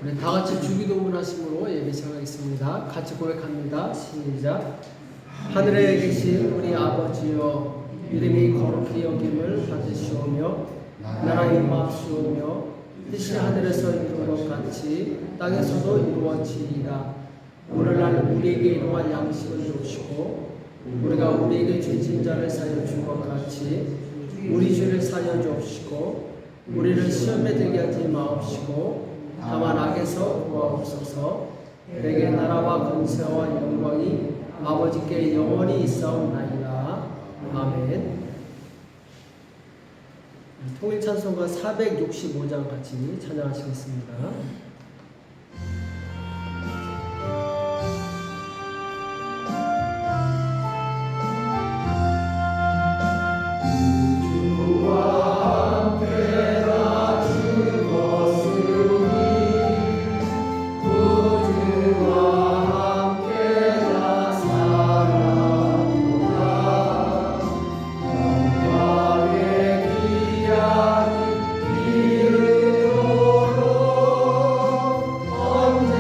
우리 다 같이 주기도문 하심으로 예배 시작하겠습니다. 같이 고백합니다. 시작. 하늘에 계신 우리 아버지여, 이름이 거룩히 여김을 받으시오며 나라의 임하시오며 뜻이 하늘에서 이룬 것 같이 땅에서도 이루어지이다. 오늘날 우리에게 일용할 양식을 주시고 우리가 우리에게 죄진 자를 사여 준 것 같이 우리 죄를 사여 주옵시고 우리를 시험에 들게 하지 마옵시고 다만 악에서 구하옵소서. 내게 나라와 권세와 영광이 아버지께 영원히 있사옵나이다. 아멘. 통일찬송가 465장 같이 찬양하시겠습니다. 언제나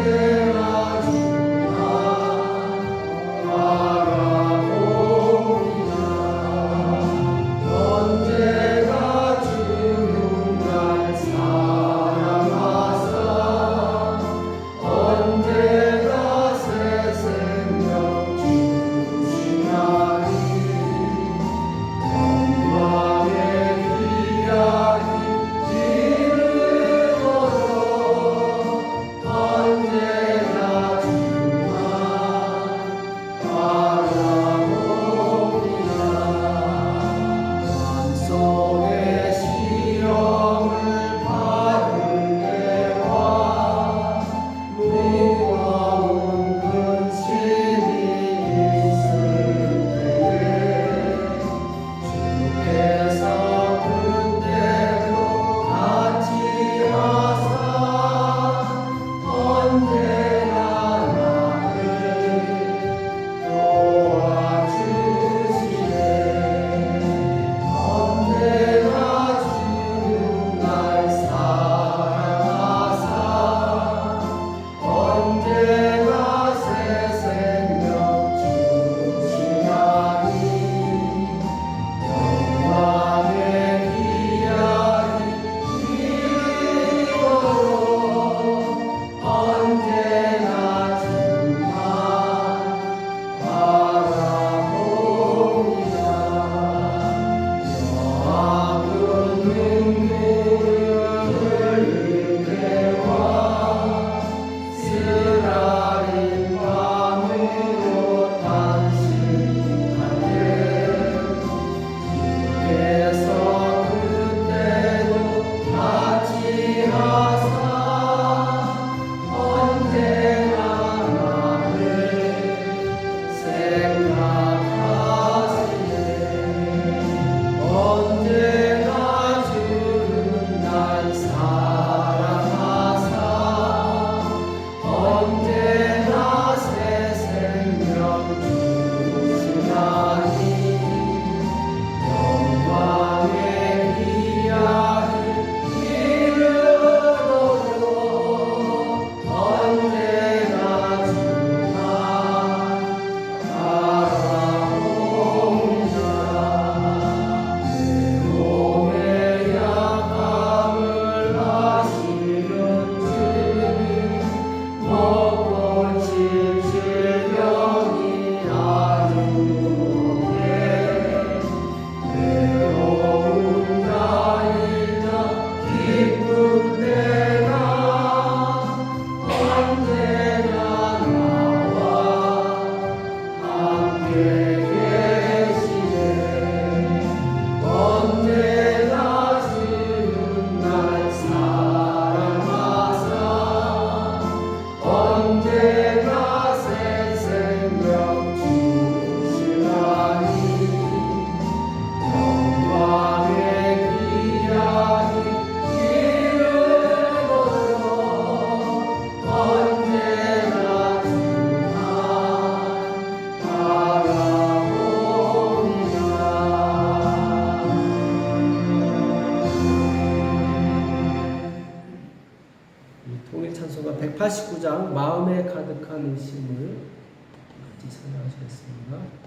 통일 찬송가 189장 마음에 가득한 의심을 같이 찬양하시겠습니다.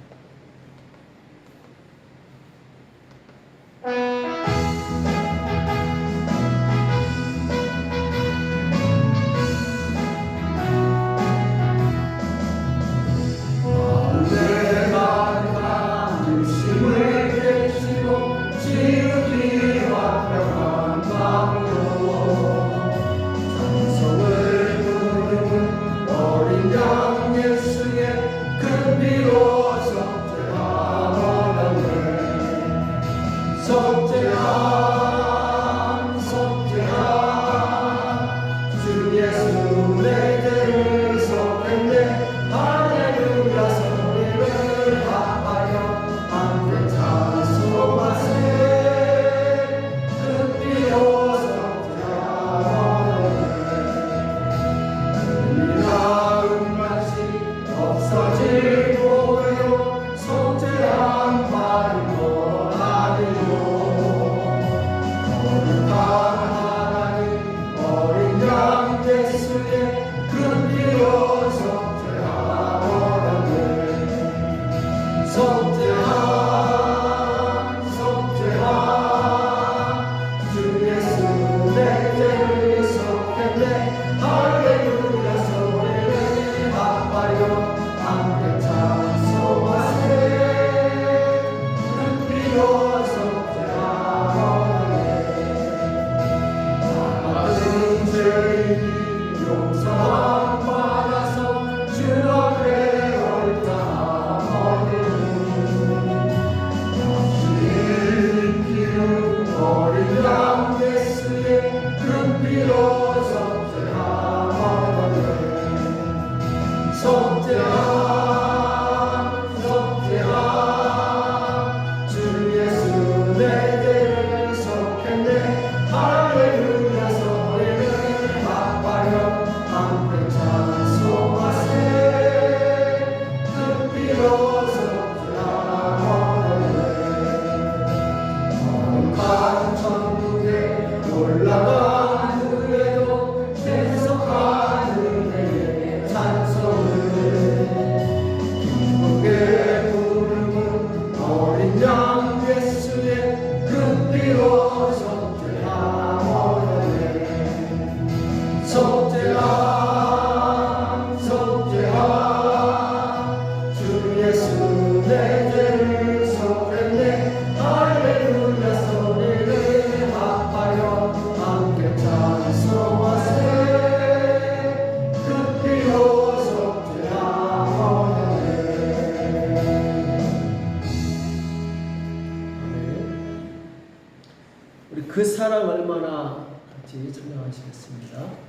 그 사랑 얼마나 같이 찬양하시겠습니다.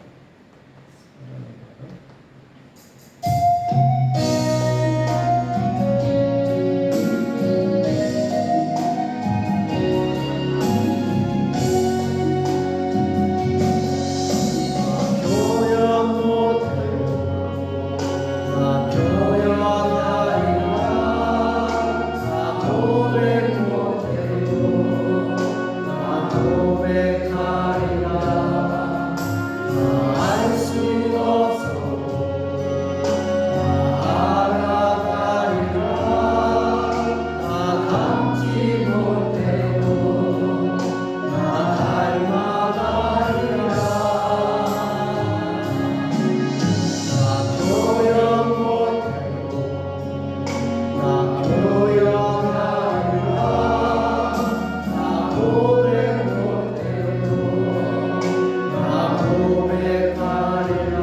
고백하리라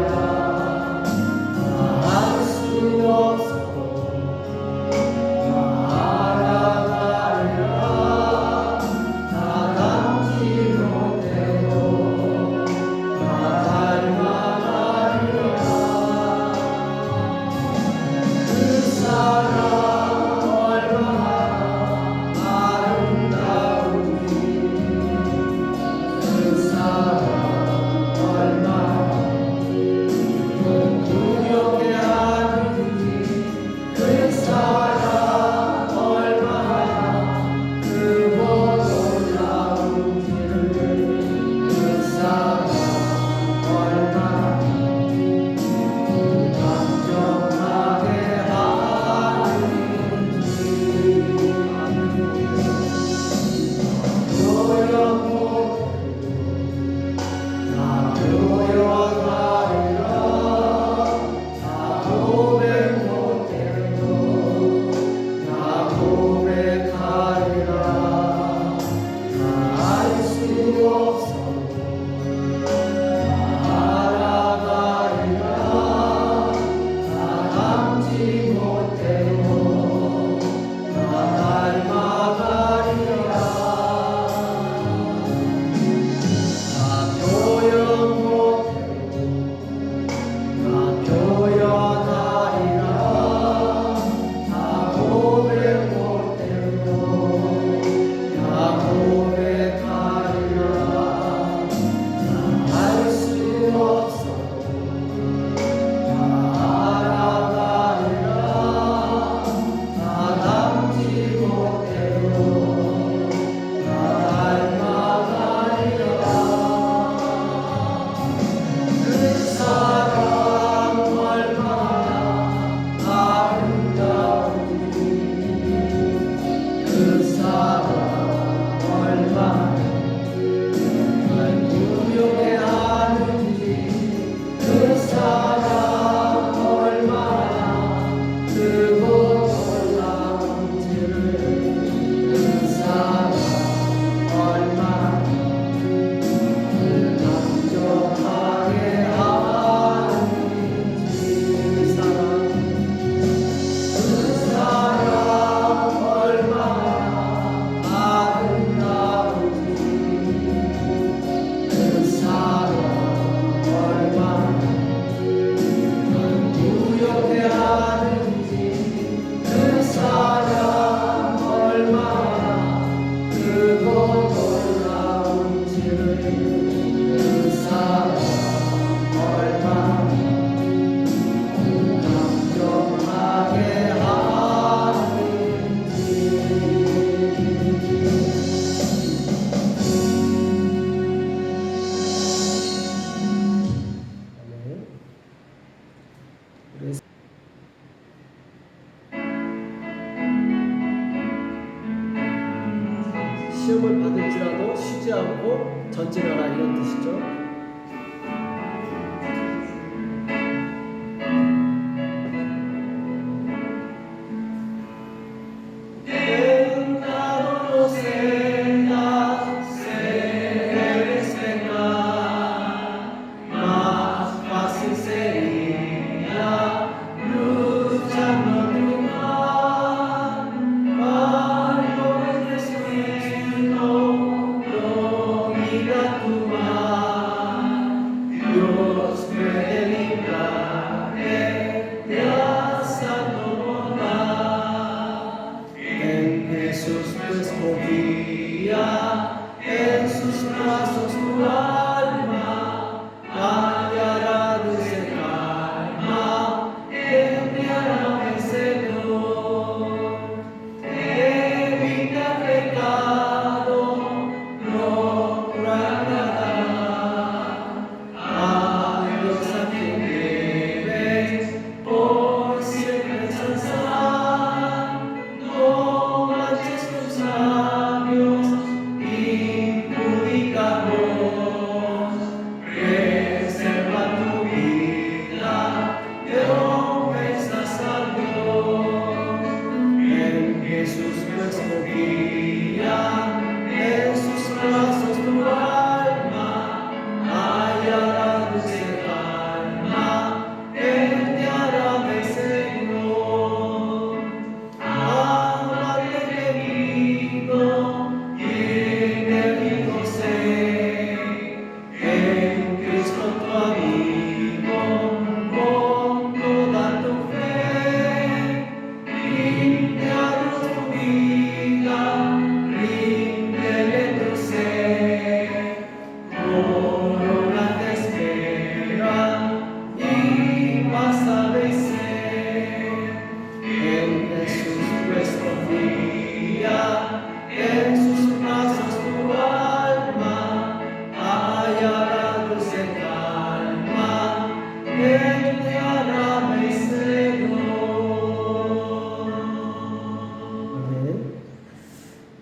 전진하라 이런 뜻이죠.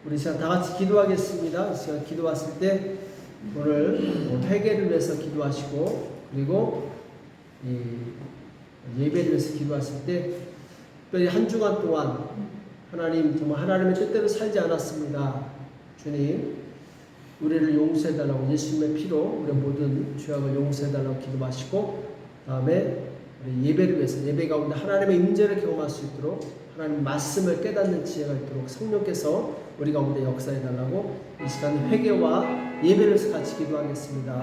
우리 시간 다 같이 기도하겠습니다. 이 시간 기도 왔을 때 오늘 회개를 위해서 기도하시고 그리고 이 예배를 위해서 기도하실 때 특별히 한 주간 동안 하나님 정말 하나님의 뜻대로 살지 않았습니다. 주님 우리를 용서해달라고 예수님의 피로 우리 모든 죄악을 용서해달라고 기도하시고 다음에 우리 예배를 위해서 예배 가운데 하나님의 임재를 경험할 수 있도록 하나님 말씀을 깨닫는 지혜가 있도록 성령께서 우리 가운데 역사해달라고 이 시간 회개와 예배를 위해서 같이 기도하겠습니다.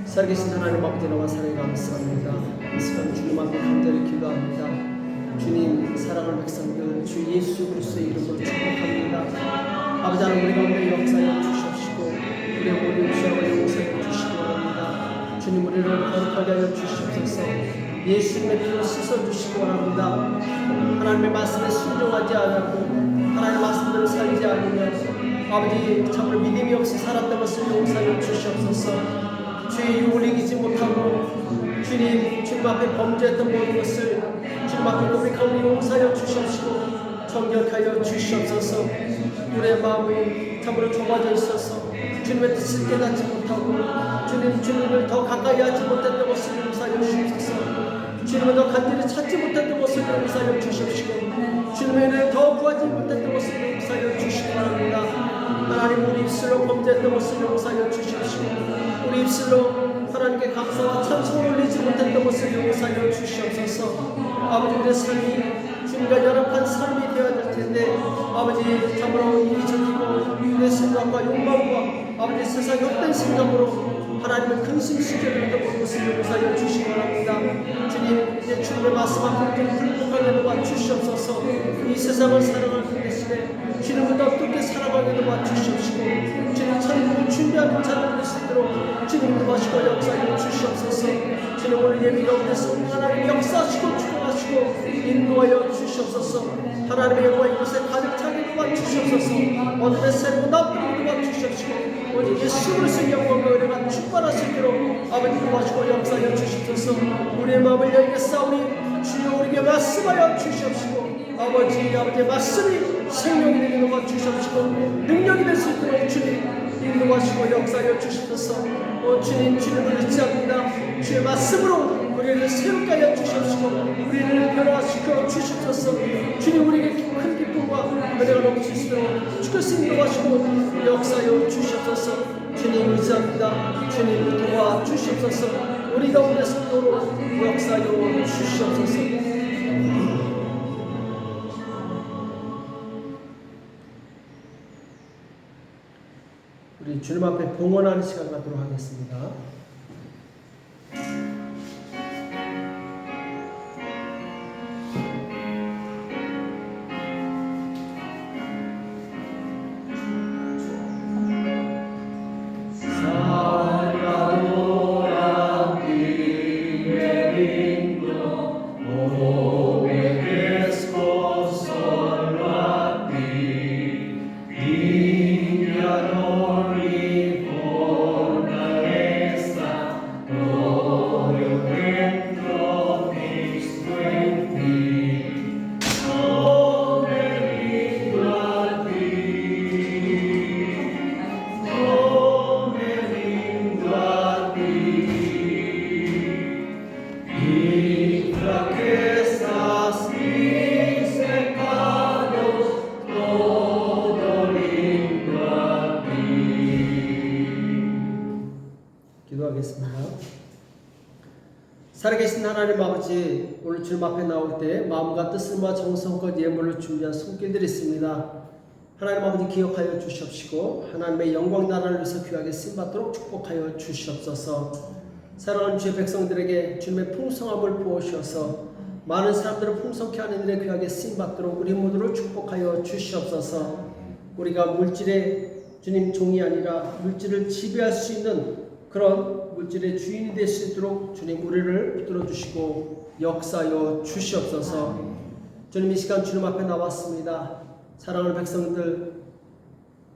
살아계신 하나님 아버지 너와 사랑에 감사합니다. 이 시간 주님 앞에 간절히 기도합니다. 주님 사랑하는 백성들 주 예수 그리스도의 이름으로 축복합니다. 아버지 하나님 우리 가운데 역사해 주시옵시고 우리의 모든 죄악을 용서해 주시기 바랍니다. 주님 우리를 거룩하게 하여 주시옵소서. 예수님의 피로 씻어주시기 바랍니다. 하나님의 말씀에 순종하지 않고 하나님의 말씀대로 살지 않으면 아버지 참으로 믿음이 없이 살았던 것을 용서하여 주시옵소서. 주의 유혹을 이기지 못하고 주님 앞에 범죄했던 모든 것을 주님 앞에 고백하고 용서하여 주시옵시고 정결하여 주시옵소서. 우리의 마음이 참으로 좁아져 있어서 주님의 뜻을 깨닫지 못하고 주님을 더 가까이 하지 못했던 것을 용서하여 주시옵소서. 주님을 더 간절히 찾지 못했던 것을 용서하여 주시옵시고 주님의 은혜를 더 구하지 못했던 것을 용서하여 주시기 바랍니다. 하나님 우리 입술로 범죄했던 것을 용서하여 주시옵시고 우리 입술로 하나님께 감사와 찬송을 올리지 못했던 것을 용서하여 주시옵소서. 아버지 우리의 삶이 주님과 연합한 삶이 되어야 될 텐데 아버지 참으로 이기적이고 내 생각과 욕망과 아버지 세상의 헛된 생각으로 하나님을 근심시켜드렸던 것을 용서하여 주시기 바랍니다. 주님 이제 주님의 말씀 앞에 불복하게 도와주시옵소서. 이 세상을 사랑할 그 대신에 주님을 더 깊게 사랑하게 도와주시옵시고 주님 천국을 준비하는 자를 될 수 있도록 주님 도와주시고 역사하여 주시옵소서. 주님 오늘 예배 가운데서 하나님 역사하시고 축복하시고 인도하여 주시옵소서. 하나님의 영광 이곳에 가득 차게 도와주시옵소서. 어둠의 새로 나쁘게 도와주시옵시고 오직 예수 그리스도의 영광과 은혜가 충만하시도록 아버지 도와주시고 역사하여 주시옵소서. 우리의 마음을 열게 싸우니 주여 우리에게 말씀하여 주시옵시고 아버지의 말씀이 생명이 되게 도와주시옵시고 능력이 될 수 있도록 주님 인도하시고 역사하여 주시옵소서. 주님, 주님을 의지합니다. 주의 말씀으로 우리를 새롭게 하여 주시옵시고 우리를 변화시켜 주시옵소서. 주님, 우리에게 큰 기쁨과 은혜가 넘치시도록 주께서 인도하시고 역사하여 주시옵소서. 주님 의지합니다. 주님 도와주시옵소서. 우리 가운데 성도로 역사하여 주시옵소서. 우리 주님 앞에 봉헌하는 시간 갖도록 하겠습니다. 기도하겠습니다. 살아계신 하나님 아버지, 오늘 주님 앞에 나올 때 마음과 뜻과 정성껏 예물을 준비한 손길들이 있습니다. 하나님 아버지 기억하여 주시옵시고 하나님의 영광 나라를 위해서 귀하게 쓰임받도록 축복하여 주시옵소서. 사랑하는 주의 백성들에게 주님의 풍성함을 부어주셔서 많은 사람들을 풍성케 하는 일에 귀하게 쓰임받도록 우리 모두를 축복하여 주시옵소서. 우리가 물질의 주님 종이 아니라 물질을 지배할 수 있는 그런 물질의 주인이 될 수 있도록 주님 우리를 붙들어 주시고 역사하여 주시옵소서. 주님, 이 시간 주님 앞에 나왔습니다. 사랑하는 백성들,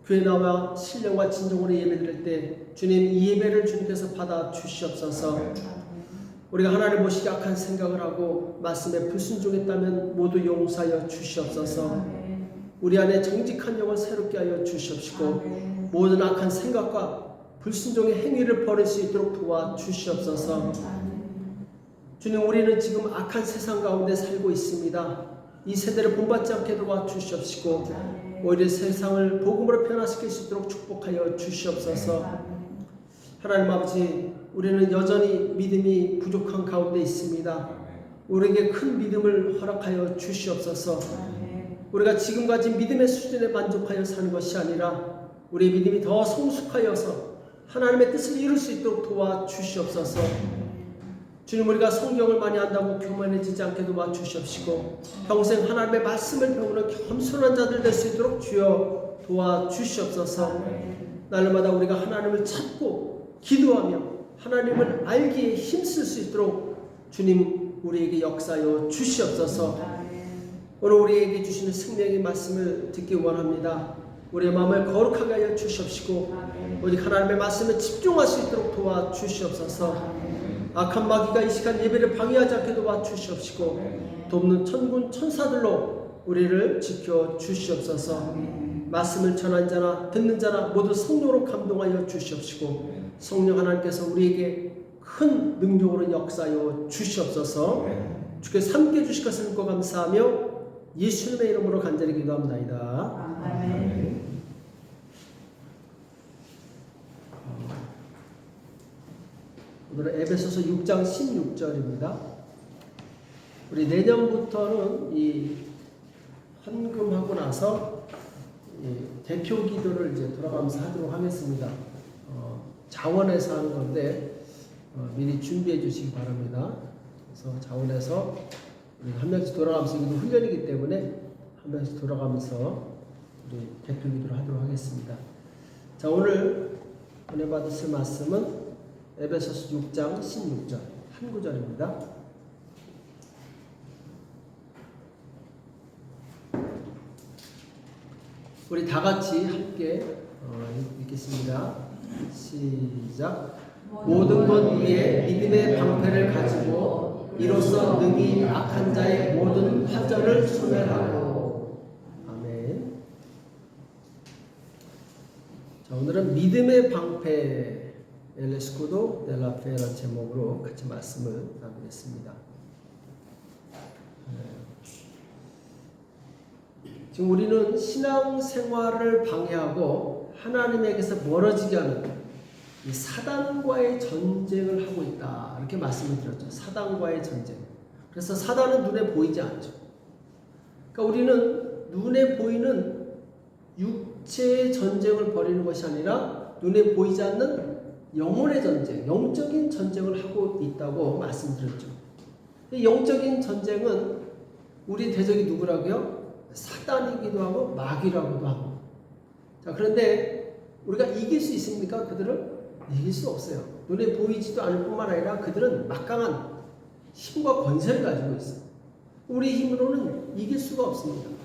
교회 나와 신령과 진정으로 예배드릴 때 주님 이 예배를 주님께서 받아 주시옵소서. 우리가 하나님 보시기 악한 생각을 하고 말씀에 불순종했다면 모두 용서하여 주시옵소서. 우리 안에 정직한 영을 새롭게 하여 주시옵시고 모든 악한 생각과 불순종의 행위를 버릴 수 있도록 도와주시옵소서. 주님, 우리는 지금 악한 세상 가운데 살고 있습니다. 이 세대를 본받지 않게 도와주시옵시고 오히려 세상을 복음으로 변화시킬 수 있도록 축복하여 주시옵소서. 하나님 아버지, 우리는 여전히 믿음이 부족한 가운데 있습니다. 우리에게 큰 믿음을 허락하여 주시옵소서. 우리가 지금 가진 믿음의 수준에 만족하여 사는 것이 아니라 우리의 믿음이 더 성숙하여서 하나님의 뜻을 이룰 수 있도록 도와주시옵소서. 주님, 우리가 성경을 많이 안다고 교만해지지 않게 도와주시옵시고 평생 하나님의 말씀을 배우는 겸손한 자들 될 수 있도록 주여 도와주시옵소서. 날마다 우리가 하나님을 찾고 기도하며 하나님을 알기에 힘쓸 수 있도록 주님 우리에게 역사하여 주시옵소서. 오늘 우리에게 주시는 생명의 말씀을 듣기 원합니다. 우리의 마음을 거룩하게 하여 주시옵시고 오직 하나님의 말씀에 집중할 수 있도록 도와주시옵소서. 악한 마귀가 이 시간 예배를 방해하지 않게 도와주시옵시고 돕는 천군 천사들로 우리를 지켜주시옵소서. 말씀을 전한 자나 듣는 자나 모두 성령으로 감동하여 주시옵시고 성령 하나님께서 우리에게 큰 능력으로 역사하여 주시옵소서. 주께서 함께 해주실 것을 믿고 감사하며 예수님의 이름으로 간절히 기도합니다. 아멘. 오늘은 에베소서 6장 16절입니다. 우리 내년부터는 이 헌금하고 나서 대표 기도를 이제 돌아가면서 하도록 하겠습니다. 자원에서 하는 건데 미리 준비해 주시기 바랍니다. 그래서 자원에서 우리 한 명씩 돌아가면서 이것도 훈련이기 때문에 한 명씩 돌아가면서 우리 대표 기도를 하도록 하겠습니다. 자, 오늘 은혜 받으실 말씀은 에베소서 6장 16절 한 구절입니다. 우리 다 같이 함께 읽겠습니다. 시작. 모든 것 위에 믿음의 방패를 가지고 이로써 능히 악한 자의 모든 화절을 소멸하고. 아멘. 자, 오늘은 믿음의 방패 엘레스코도 델라페라는 제목으로 같이 말씀을 나누겠습니다. 지금 우리는 신앙생활을 방해하고 하나님에게서 멀어지게 하는 이 사단과의 전쟁을 하고 있다, 이렇게 말씀을 드렸죠. 사단과의 전쟁. 그래서 사단은 눈에 보이지 않죠. 그러니까 우리는 눈에 보이는 육체의 전쟁을 벌이는 것이 아니라 눈에 보이지 않는 영혼의 전쟁, 영적인 전쟁을 하고 있다고 말씀드렸죠. 이 영적인 전쟁은 우리 대적이 누구라고요? 사단이기도 하고 마귀라고도 하고. 자, 그런데 우리가 이길 수 있습니까? 그들을 이길 수 없어요. 눈에 보이지도 않을 뿐만 아니라 그들은 막강한 힘과 권세를 가지고 있어요. 우리 힘으로는 이길 수가 없습니다.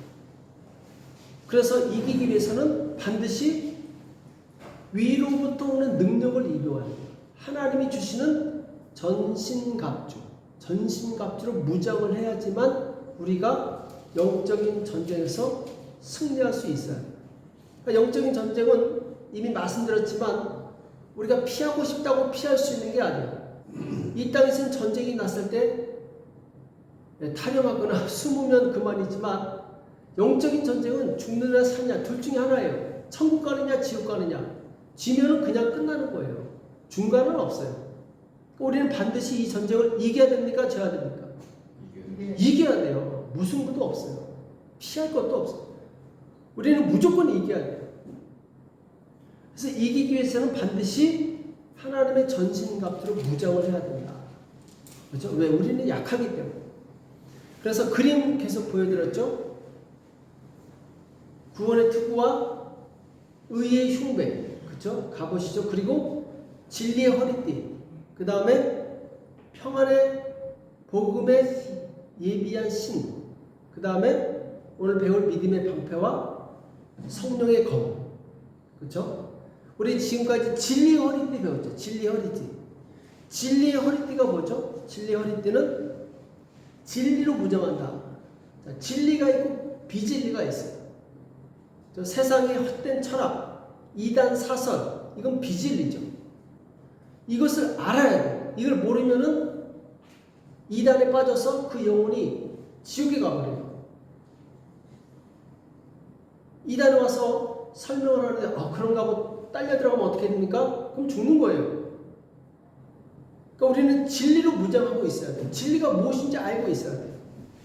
그래서 이기기 위해서는 반드시 위로부터 오는 능력을 이루어야 해요. 하나님이 주시는 전신갑주로 무장을 해야지만 우리가 영적인 전쟁에서 승리할 수 있어요. 그러니까 영적인 전쟁은 이미 말씀드렸지만 우리가 피하고 싶다고 피할 수 있는 게 아니에요. 이 땅에서는 전쟁이 났을 때 탈영하거나 숨으면 그만이지만 영적인 전쟁은 죽느냐 사느냐 둘 중에 하나예요. 천국 가느냐 지옥 가느냐. 지면은 그냥 끝나는 거예요. 중간은 없어요. 우리는 반드시 이 전쟁을 이겨야 됩니까? 져야 됩니까? 이겨야 돼요. 무승부도 없어요. 피할 것도 없어요. 우리는 무조건 이겨야 돼요. 그래서 이기기 위해서는 반드시 하나님의 전신갑주로 무장을 해야 된다. 그렇죠? 왜? 우리는 약하기 때문에. 그래서 그림 계속 보여드렸죠? 구원의 투구와 의의 흉배, 그렇죠? 가보시죠. 그리고 진리의 허리띠, 그 다음에 평안의 복음의 예비한 신, 그 다음에 오늘 배울 믿음의 방패와 성령의 검, 그렇죠? 우리 지금까지 진리의 허리띠 배웠죠. 진리의 허리띠. 진리의 허리띠가 뭐죠? 진리의 허리띠는 진리로 무장한다. 자, 진리가 있고 비진리가 있어요. 저 세상의 헛된 철학, 이단 사설, 이건 비진리죠. 이것을 알아야 돼요. 이걸 모르면은 이단에 빠져서 그 영혼이 지옥에 가버려요. 이단에 와서 설명을 하는데 그런가 하고 딸려 들어가면 어떻게 됩니까? 그럼 죽는 거예요. 그러니까 우리는 진리로 무장하고 있어야 돼요. 진리가 무엇인지 알고 있어야 돼요.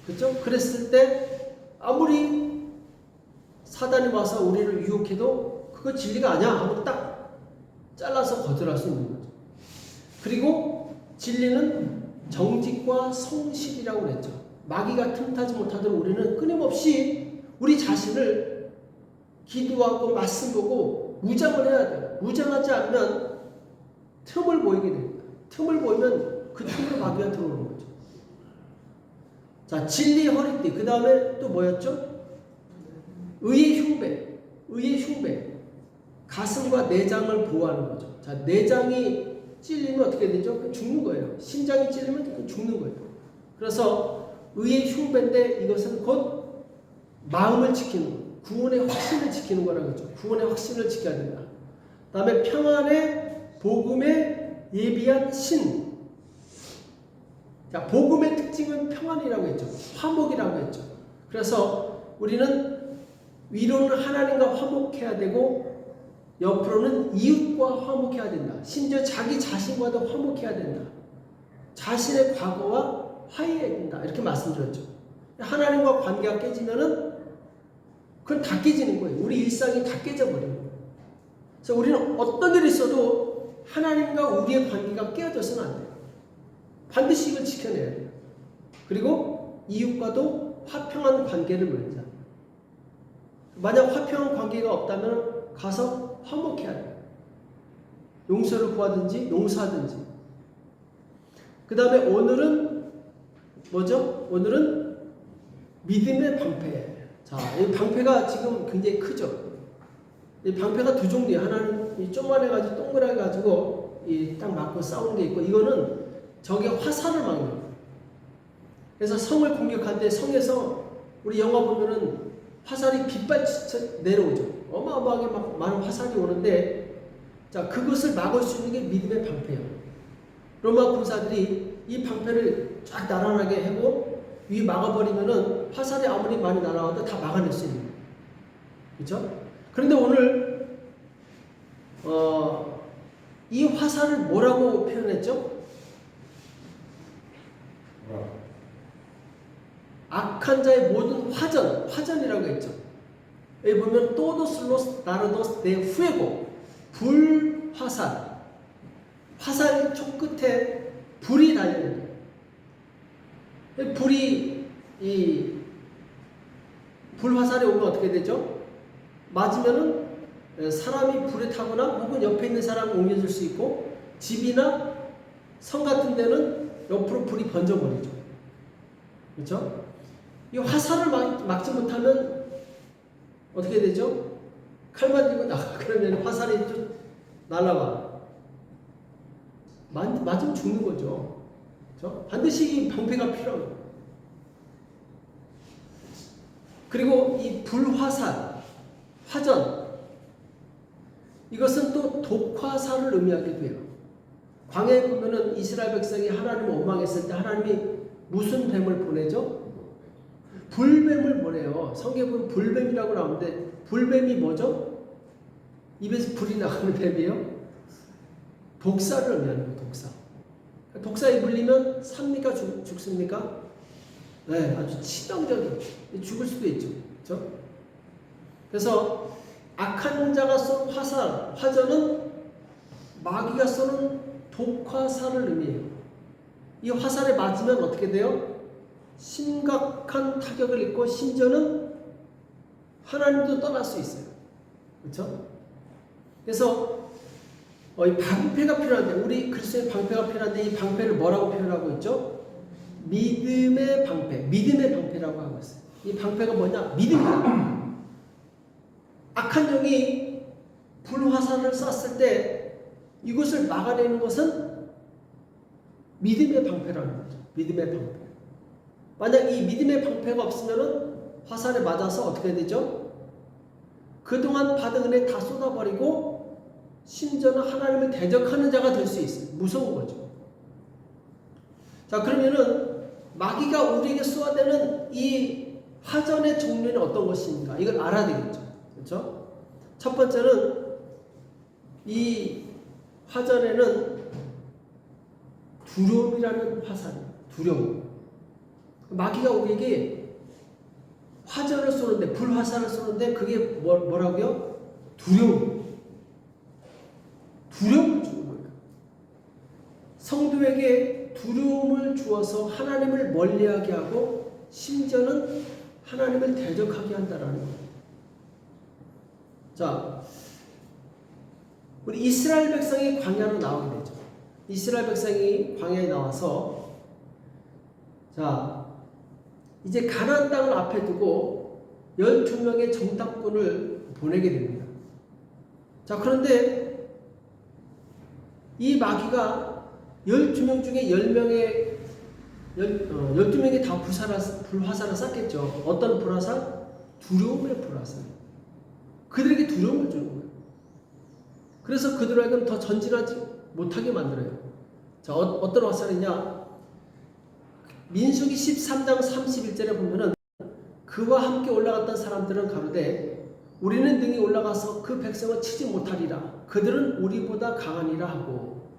그렇죠? 그랬을 때 아무리 사단이 와서 우리를 유혹해도 그거 진리가 아니야 하고 딱 잘라서 거절할 수 있는 거죠. 그리고 진리는 정직과 성실이라고 그랬죠. 마귀가 틈타지 못하도록 우리는 끊임없이 우리 자신을 기도하고 말씀 보고 무장을 해야 돼요. 무장하지 않으면 틈을 보이게 됩니다. 틈을 보이면 그 틈으로 마귀가 들어오는 거죠. 자, 진리의 허리띠. 그 다음에 또 뭐였죠? 의의 흉배. 의의 흉배. 가슴과 내장을 보호하는 거죠. 자, 내장이 찔리면 어떻게 되죠? 죽는 거예요. 심장이 찔리면 죽는 거예요. 그래서 의의 흉배인데 이것은 곧 마음을 지키는 거예요. 구원의 확신을 지키는 거라고 했죠. 구원의 확신을 지켜야 된다. 그 다음에 평안의 복음에 예비한 신. 자, 복음의 특징은 평안이라고 했죠. 화목이라고 했죠. 그래서 우리는 위로는 하나님과 화목해야 되고 옆으로는 이웃과 화목해야 된다. 심지어 자기 자신과도 화목해야 된다. 자신의 과거와 화해해야 된다. 이렇게 말씀드렸죠. 하나님과 관계가 깨지면은 그건 다 깨지는 거예요. 우리 일상이 다 깨져버려요. 그래서 우리는 어떤 일이 있어도 하나님과 우리의 관계가 깨어져서는 안 돼요. 반드시 이걸 지켜내야 돼요. 그리고 이웃과도 화평한 관계를 맺자. 만약 화평한 관계가 없다면 가서 화목해야 돼요. 용서를 구하든지 용서하든지. 그 다음에 오늘은 뭐죠? 오늘은 믿음의 방패. 자, 이 방패가 지금 굉장히 크죠. 이 방패가 두 종류예요. 하나는 이 쪼만해가지고 동그랗게 가지고 이 딱 맞고 싸우는 게 있고, 이거는 적의 화살을 막는 거예요. 그래서 성을 공격할 때 성에서 우리 영화 보면은 화살이 빗발쳐 내려오죠. 어마어마하게 막 많은 화살이 오는데 자, 그것을 막을 수 있는 게 믿음의 방패예요. 로마 군사들이 이 방패를 쫙 나란하게 하고 위 막아버리면은 화살이 아무리 많이 날아와도 다 막아낼 수 있는 거예요. 그렇죠? 그런데 오늘 이 화살을 뭐라고 표현했죠? 악한 자의 모든 화전이라고 했죠. 여기 보면 todos los dardos de fuego, 불화살, 화살 총 끝에 불이 달려있는 거예요. 불이 이 불화살이 오면 어떻게 되죠? 맞으면은 사람이 불에 타거나 혹은 옆에 있는 사람을 옮겨줄 수 있고 집이나 성 같은 데는 옆으로 불이 번져버리죠. 그렇죠? 이 화살을 막지 못하면 어떻게 되죠? 칼만 들고 나가 그러면 화살이 좀 날아와. 맞으면 죽는 거죠. 그렇죠? 반드시 이 방패가 필요합니다. 그리고 이 불화살, 화전, 이것은 또 독화살을 의미하기도 해요. 광야에 보면은 이스라엘 백성이 하나님을 원망했을 때 하나님이 무슨 뱀을 보내죠? 불뱀을 보내요. 성경에 보면 불뱀이라고 나오는데 불뱀이 뭐죠? 입에서 불이 나가는 뱀이에요. 독사를 의미하는 거예요. 독사. 독사에 물리면 삽니까? 죽습니까? 네, 아주 치명적인 죽을 수도 있죠. 그렇죠? 그래서 악한 자가 쏜 화살, 화전은 마귀가 쏘는 독화살을 의미해요. 이 화살에 맞으면 어떻게 돼요? 심각한 타격을 입고 심지어는 하나님도 떠날 수 있어요. 그렇죠? 그래서 이 방패가 필요한데 우리 그리스도의 방패가 필요한데 이 방패를 뭐라고 표현하고 있죠? 믿음의 방패, 믿음의 방패라고 하고 있어요. 이 방패가 뭐냐? 믿음이다. 악한 영이 불화살을 쐈을 때 이것을 막아내는 것은 믿음의 방패라는 거죠. 믿음의 방패. 만약 이 믿음의 방패가 없으면은 화살에 맞아서 어떻게 되죠? 그동안 받은 은혜 다 쏟아버리고 심지어는 하나님을 대적하는 자가 될 수 있어요. 무서운 거죠. 자, 그러면은 마귀가 우리에게 쏘아대는 이 화전의 종류는 어떤 것인가? 이걸 알아야 되겠죠. 그렇죠? 첫 번째는 이 화전에는 두려움이라는 화살이에요. 두려움. 마귀가 우리에게 화전을 쏘는데 불화살을 쏘는데 그게 뭐라고요? 두려움. 두려움을 주는 거예요. 성도에게 두려움을 주어서 하나님을 멀리하게 하고 심지어는 하나님을 대적하게 한다라는 거예요. 자, 우리 이스라엘 백성이 광야로 나오게 되죠. 이스라엘 백성이 광야에 나와서 자, 이제 가나안 땅을 앞에 두고 12명의 정탐꾼을 보내게 됩니다. 자, 그런데 이 마귀가 12명 중에 12명이 다 불화살을 쐈겠죠. 어떤 불화살? 두려움의 불화살. 그들에게 두려움을 주는 거예요. 그래서 그들에게는 더 전진하지 못하게 만들어요. 자, 어떤 화살이냐? 민수기 13장 31절에 보면은 그와 함께 올라갔던 사람들은 가로되 우리는 능히 올라가서 그 백성을 치지 못하리라. 그들은 우리보다 강하니라 하고.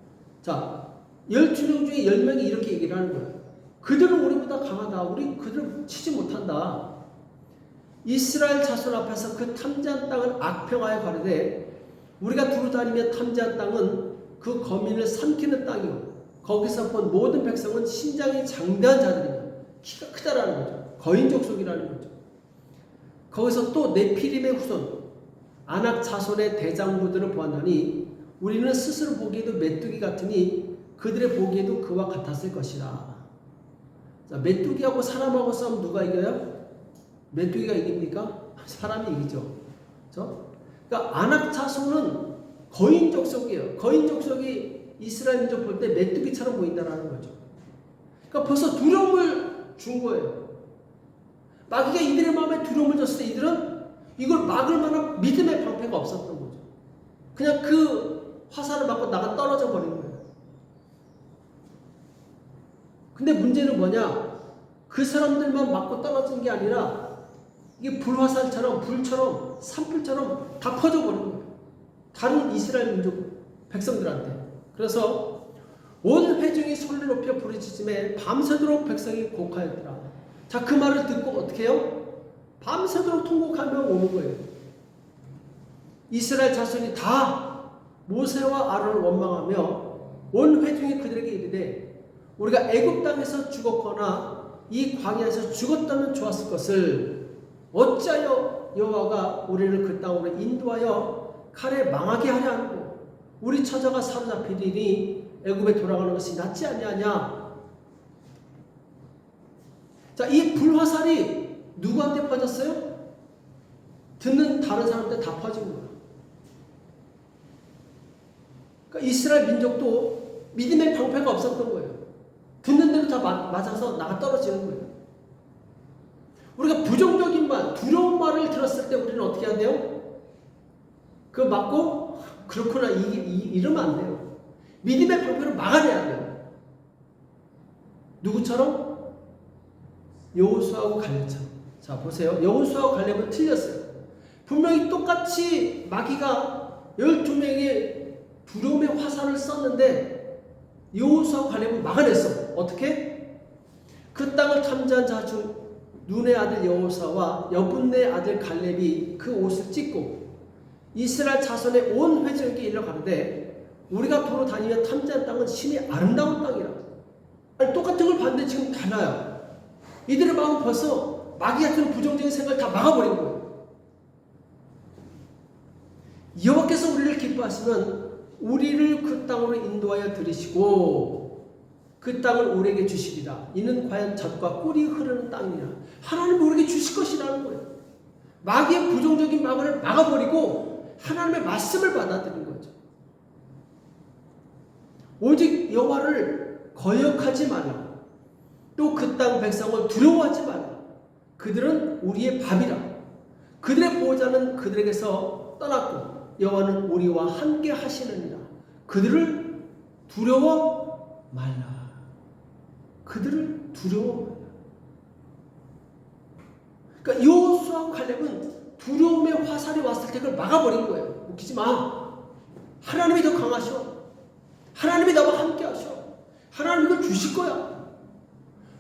자, 12명 중에 10명이 이렇게 얘기를 하는 거예요. 그들은 우리보다 강하다. 우리 그들을 치지 못한다. 이스라엘 자손 앞에서 그 탐지한 땅은 악평하여 가로되 우리가 두루 다니며 탐지한 땅은 그 거민을 삼키는 땅이요. 거기서 본 모든 백성은 신장이 장대한 자들이며 키가 크다라는 거죠. 거인 족속이라는 거죠. 거기서 또 네피림의 후손 아낙 자손의 대장부들을 보았나니 우리는 스스로 보기에도 메뚜기 같으니 그들의 보기에도 그와 같았을 것이라. 자, 메뚜기하고 사람하고 싸우면 누가 이겨요? 메뚜기가 이깁니까? 사람이 이기죠. 그렇죠? 그러니까 아낙 자손은 거인 족속이에요. 거인 족속이 이스라엘 민족 볼 때 메뚜기처럼 보인다는 거죠. 그러니까 벌써 두려움을 준 거예요. 마귀가 이들의 마음에 두려움을 줬을 때 이들은 이걸 막을 만한 믿음의 방패가 없었던 거죠. 그냥 그 화살을 맞고 나가 떨어져 버린 거예요. 근데 문제는 뭐냐? 그 사람들만 맞고 떨어진 게 아니라 이게 불화살처럼 불처럼 산불처럼 다 퍼져버린 거예요. 다른 이스라엘 민족 백성들한테. 그래서 온 회중이 소리를 높여 부르짖음에 밤새도록 백성이 곡하였더라. 자, 그 말을 듣고 어떻게 해요? 밤새도록 통곡하며 오는 거예요. 이스라엘 자손이 다 모세와 아론을 원망하며 온 회중이 그들에게 이르되 우리가 애굽 땅에서 죽었거나 이 광야에서 죽었다면 좋았을 것을 어찌하여 여호와가 우리를 그 땅으로 인도하여 칼에 망하게 하려 하고 우리 처자가 사로잡히리니 애굽에 돌아가는 것이 낫지 아니하냐. 자, 이 불화살이 누구한테 퍼졌어요? 듣는 다른 사람한테 다 퍼진 거예요. 그러니까 이스라엘 민족도 믿음의 방패가 없었던 거예요. 듣는 대로 다 맞아서 나가 떨어지는 거예요. 우리가 부정적인 말, 두려운 말을 들었을 때 우리는 어떻게 해야 돼요? 그거 맞고 그렇구나 이러면 안 돼요. 믿음의 방패로 막아내야 돼요. 누구처럼? 여호수아하고 갈렙처럼. 자, 보세요. 여호수아하고 갈렙은 틀렸어요. 분명히 똑같이 마귀가 12명의 두려움의 화살을 썼는데 여호수아하고 갈렙은 막아냈어. 어떻게? 그 땅을 탐지한 자 중 눈의 아들 여호수아와 여분의 아들 갈렙이 그 옷을 찢고 이스라엘 자손의 온 회중에게 일러 가는데 우리가 도로 다니며 탐지한 땅은 신의 아름다운 땅이라. 아니, 똑같은 걸 봤는데 지금 달라요. 이들의 마음은 벌써 마귀 같은 부정적인 생각을 다 막아버린 거예요. 여호와께서 우리를 기뻐하시면 우리를 그 땅으로 인도하여 들이시고 그 땅을 우리에게 주시리라. 이는 과연 젖과 꿀이 흐르는 땅이라. 하나님이 우리에게 주실 것이라는 거예요. 마귀의 부정적인 마음을 막아버리고 하나님의 말씀을 받아들이는 거죠. 오직 여호와를 거역하지 말라. 또 그 땅 백성을 두려워하지 말라. 그들은 우리의 밥이라. 그들의 보호자는 그들에게서 떠났고 여호와는 우리와 함께 하시느니라. 그들을 두려워 말라. 그들을 두려워 말라. 그러니까 여호수아와 갈렙은 두려움의 화살이 왔을 때 그걸 막아버린 거예요. 웃기지 마. 하나님이 더 강하셔. 하나님이 나와 함께 하셔. 하나님이 그걸 주실 거야.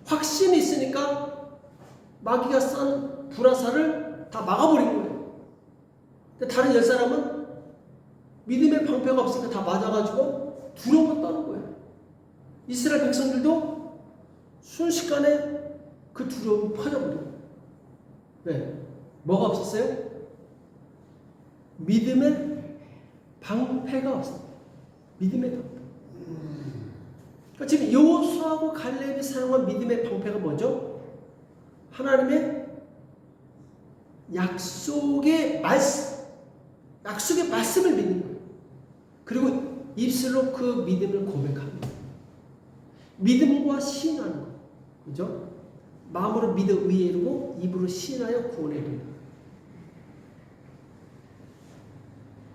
확신이 있으니까 마귀가 쏜 불화살을 다 막아버린 거예요. 근데 다른 10사람은 믿음의 방패가 없으니까 다 맞아가지고 두려워 떠는 거예요. 이스라엘 백성들도 순식간에 그 두려움이 퍼져버린 거예요. 왜? 뭐가 없었어요? 믿음의 방패가 없었어요. 믿음의 방패. 그러니까 지금 여호수아하고 갈렙이 사용한 믿음의 방패가 뭐죠? 하나님의 약속의 말씀을 믿는 거예요. 그리고 입술로 그 믿음을 고백합니다. 믿음과 시인하는 거예요. 그죠? 마음으로 믿어 의에 이르고 입으로 시인하여 구원에 이른다.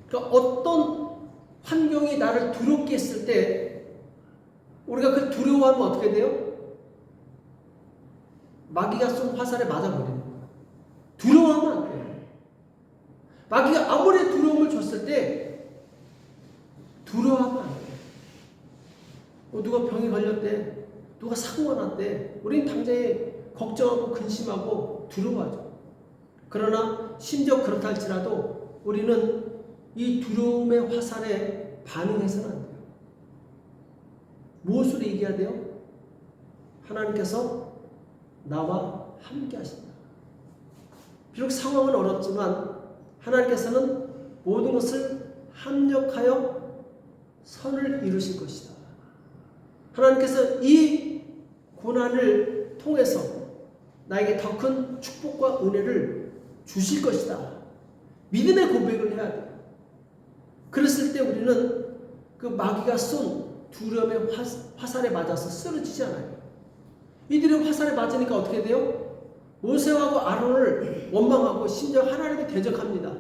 그러니까 어떤 환경이 나를 두렵게 했을 때 우리가 그 두려워하면 어떻게 돼요? 마귀가 쏜 화살에 맞아버리는 거예요. 두려워하면 안 돼요. 마귀가 아무리 두려움을 줬을 때 두려워하면 안 돼요. 누가 병에 걸렸대, 누가 사고가 났대, 우리는 당장에 걱정하고 근심하고 두려워하죠. 그러나 심지어 그렇다 할지라도 우리는 이 두려움의 화살에 반응해서는 안 돼요. 무엇으로 얘기해야 돼요? 하나님께서 나와 함께 하신다. 비록 상황은 어렵지만 하나님께서는 모든 것을 합력하여 선을 이루실 것이다. 하나님께서 이 고난을 통해서 나에게 더 큰 축복과 은혜를 주실 것이다. 믿음의 고백을 해야 돼요. 그랬을 때 우리는 그 마귀가 쏜 두려움의 화살에 맞아서 쓰러지지 않아요. 이들의 화살에 맞으니까 어떻게 돼요? 모세하고 아론을 원망하고 심지어 하나님이 대적합니다.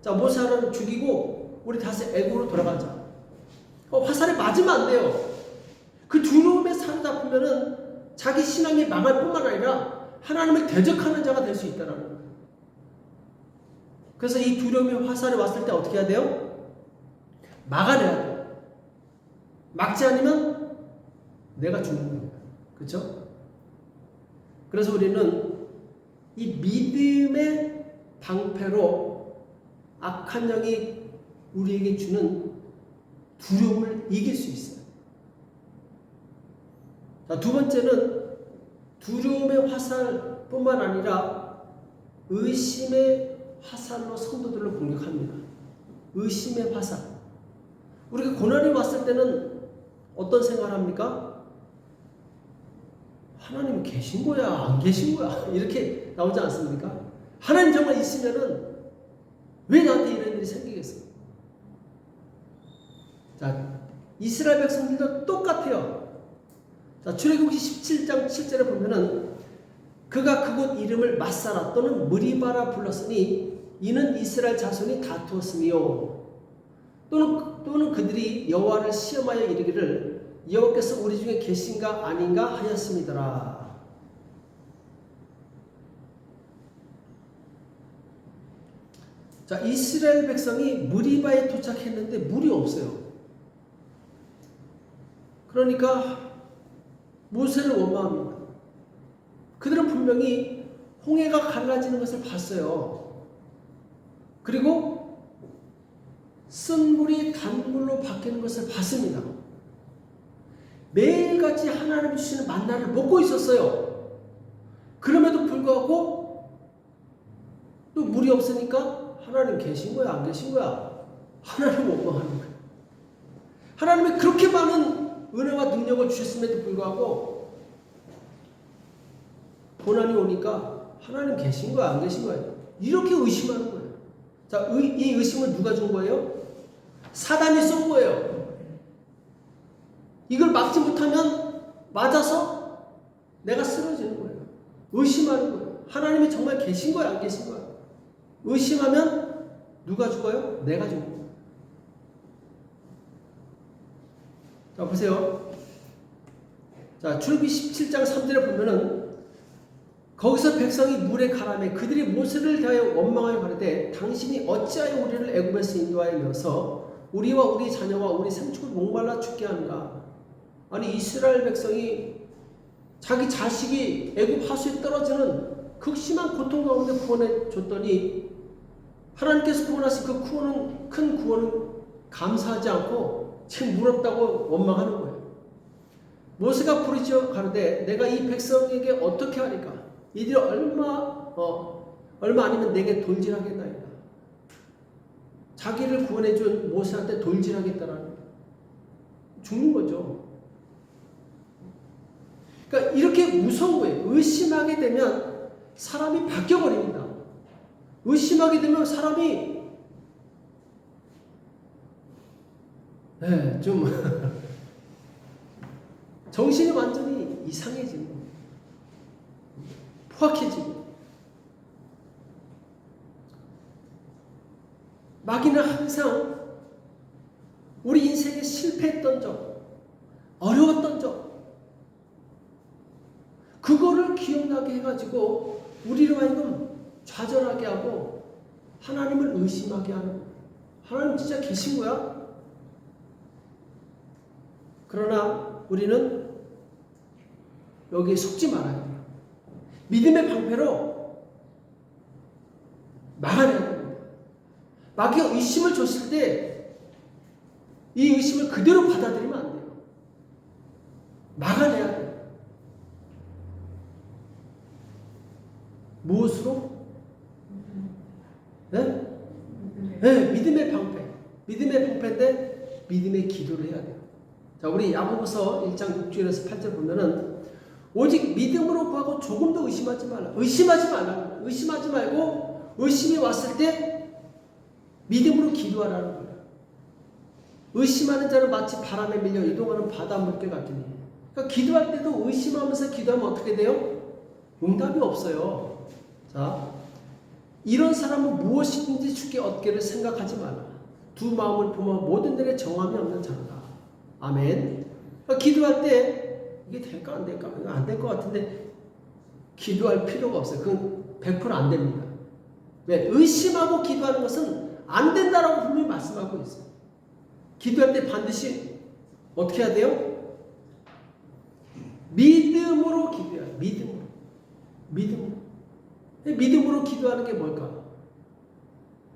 자, 모세 아론을 죽이고 우리 다시 애굽으로 돌아가자. 화살에 맞으면 안 돼요. 그 두려움에 사로잡히면은 자기 신앙이 망할 뿐만 아니라 하나님을 대적하는 자가 될 수 있다는 거예요. 그래서 이 두려움의 화살이 왔을 때 어떻게 해야 돼요? 막아내야 돼요. 막지 않으면 내가 죽는 거예요. 그렇죠? 그래서 우리는 이 믿음의 방패로 악한 영이 우리에게 주는 두려움을 이길 수 있어요. 자, 두 번째는 두려움의 화살뿐만 아니라 의심의 화살로 성도들을 공격합니다. 의심의 화살. 우리가 고난이 왔을 때는 어떤 생각을 합니까? 하나님 계신 거야, 안 계신 거야, 이렇게 나오지 않습니까? 하나님 정말 있으면은 왜 나한테 이런 일이 생기겠어? 자, 이스라엘 백성들도 똑같아요. 자, 출애굽기 17장 7절에 보면은 그가 그곳 이름을 마사라 또는 무리바라 불렀으니 이는 이스라엘 자손이 다투었으며 또는 그들이 여호와를 시험하여 이르기를 여호와께서 우리 중에 계신가 아닌가 하였음이더라. 자, 이스라엘 백성이 무리바에 도착했는데 물이 없어요. 그러니까 모세를 원망합니다. 그들은 분명히 홍해가 갈라지는 것을 봤어요. 그리고 쓴 물이 단물로 바뀌는 것을 봤습니다. 매일같이 하나님이 주시는 만나를 먹고 있었어요. 그럼에도 불구하고 또 물이 없으니까 하나님 계신 거야, 안 계신 거야? 하나님 원망하는 거예요. 하나님이 그렇게 많은 은혜와 능력을 주셨음에도 불구하고 고난이 오니까 하나님 계신 거야, 안 계신 거야? 이렇게 의심하는 거예요. 자, 이 의심은 누가 준 거예요? 사단이 쏜 거예요. 이걸 막지 못하면 맞아서 내가 쓰러지는 거예요. 의심하는 거예요. 하나님이 정말 계신 거야, 안 계신 거야? 의심하면 누가 죽어요? 내가 죽는 거예요. 자, 보세요. 자, 출애굽기 17장 3절에 보면은 거기서 백성이 물에 가라매 그들이 모세를 대하여 원망하여 가로되 당신이 어찌하여 우리를 애굽에서 인도하여 내어서 우리와 우리 자녀와 우리 생축을 목말라 죽게 하는가? 아니, 이스라엘 백성이 자기 자식이 애굽 하수에 떨어지는 극심한 고통 가운데 구원해 줬더니 하나님께서 구원하신 그 구원은, 큰 구원은 감사하지 않고 지금 물 없다고 원망하는 거예요. 모세가 부르짖어 가로되 내가 이 백성에게 어떻게 하리까? 이들이 얼마 아니면 내게 돌질하겠나이다. 자기를 구원해준 모세한테 돌질하겠다라는, 죽는 거죠. 그러니까 이렇게 무서운 거예요. 의심하게 되면 사람이 바뀌어버립니다. 의심하게 되면 사람이 좀 정신이 완전히 이상해지는 거예요. 포악해지고. 마귀는 항상 우리 인생에 실패했던 적, 어려웠던 적, 그거를 기억나게 해가지고 우리로 하여금 좌절하게 하고 하나님을 의심하게 하는 거예요. 하나님 진짜 계신 거야? 그러나 우리는 여기에 속지 말아야 돼요. 믿음의 방패로 막아내야 됩니다. 마귀가 의심을 줬을 때 이 의심을 그대로 받아들이면 안 돼요. 막아내야 돼요. 무엇으로? 네? 네, 믿음의 방패. 믿음의 방패인데 믿음의 기도를 해야 돼요. 자, 우리 야고보서 1장 6절에서 8절 보면은 오직 믿음으로 구하고 조금도 의심하지 말라. 의심하지 말라. 의심하지 말고 의심이 왔을 때 믿음으로 기도하라는 거예요. 의심하는 자는 마치 바람에 밀려 이동하는 바다 물개 같으니. 그러니까 기도할 때도 의심하면서 기도하면 어떻게 돼요? 응답이 없어요. 자, 이런 사람은 무엇이든지 주께 얻기를 생각하지 말라. 두 마음을 품어 모든 일에 정함이 없는 자로다. 아멘. 기도할 때 이게 될까 안 될까? 이거 안 될 것 같은데 기도할 필요가 없어요. 그건 100%안 됩니다. 왜? 의심하고 기도하는 것은 안 된다라고 분명히 말씀하고 있어요. 기도할 때 반드시 어떻게 해야 돼요? 믿음으로 기도해야 돼요. 믿음으로 기도하는 게 뭘까?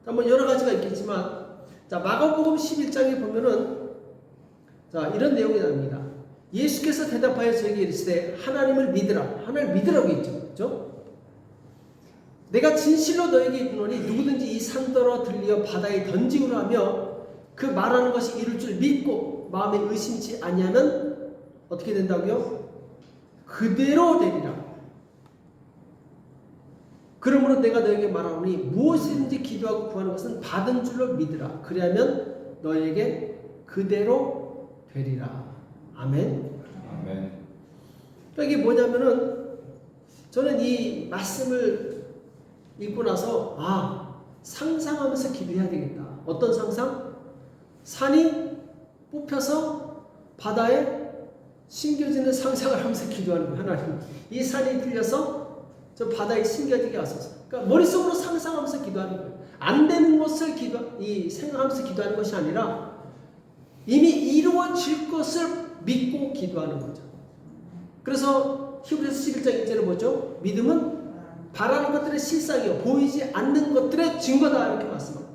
뭐 여러 가지가 있겠지만, 자, 마가복음 11장에 보면은, 자, 이런 내용이 나옵니다. 예수께서 대답하여 저에게 이르시되 하나님을 믿으라. 하나님을 믿으라고 했죠. 그렇죠? 내가 진실로 너에게 이르노니 누구든지 이 산더러 들리어 바다에 던지우라 하며 그 말하는 것이 이룰 줄 믿고 마음에 의심치 아니하면 어떻게 된다고요? 그대로 되리라. 그러므로 내가 너에게 말하노니 무엇이든지 기도하고 구하는 것은 받은 줄로 믿으라. 그리하면 너에게 그대로 되리라. 아멘. 아멘. 이게 뭐냐면은 저는 이 말씀을 읽고 나서 상상하면서 기도해야 되겠다. 어떤 상상? 산이 뽑혀서 바다에 심겨지는 상상을 하면서 기도하는 거예요. 하나님, 이 산이 들려서 저 바다에 심겨지게 하소서. 그러니까 머릿속으로 상상하면서 기도하는 거예요. 안 되는 것을 생각하면서 기도하는 것이 아니라 이미 이루어질 것을 믿고 기도하는 거죠. 그래서 히브리서 11장 1절에 뭐죠? 믿음은 바라는 것들의 실상이요 보이지 않는 것들의 증거다 이렇게 말씀합니다.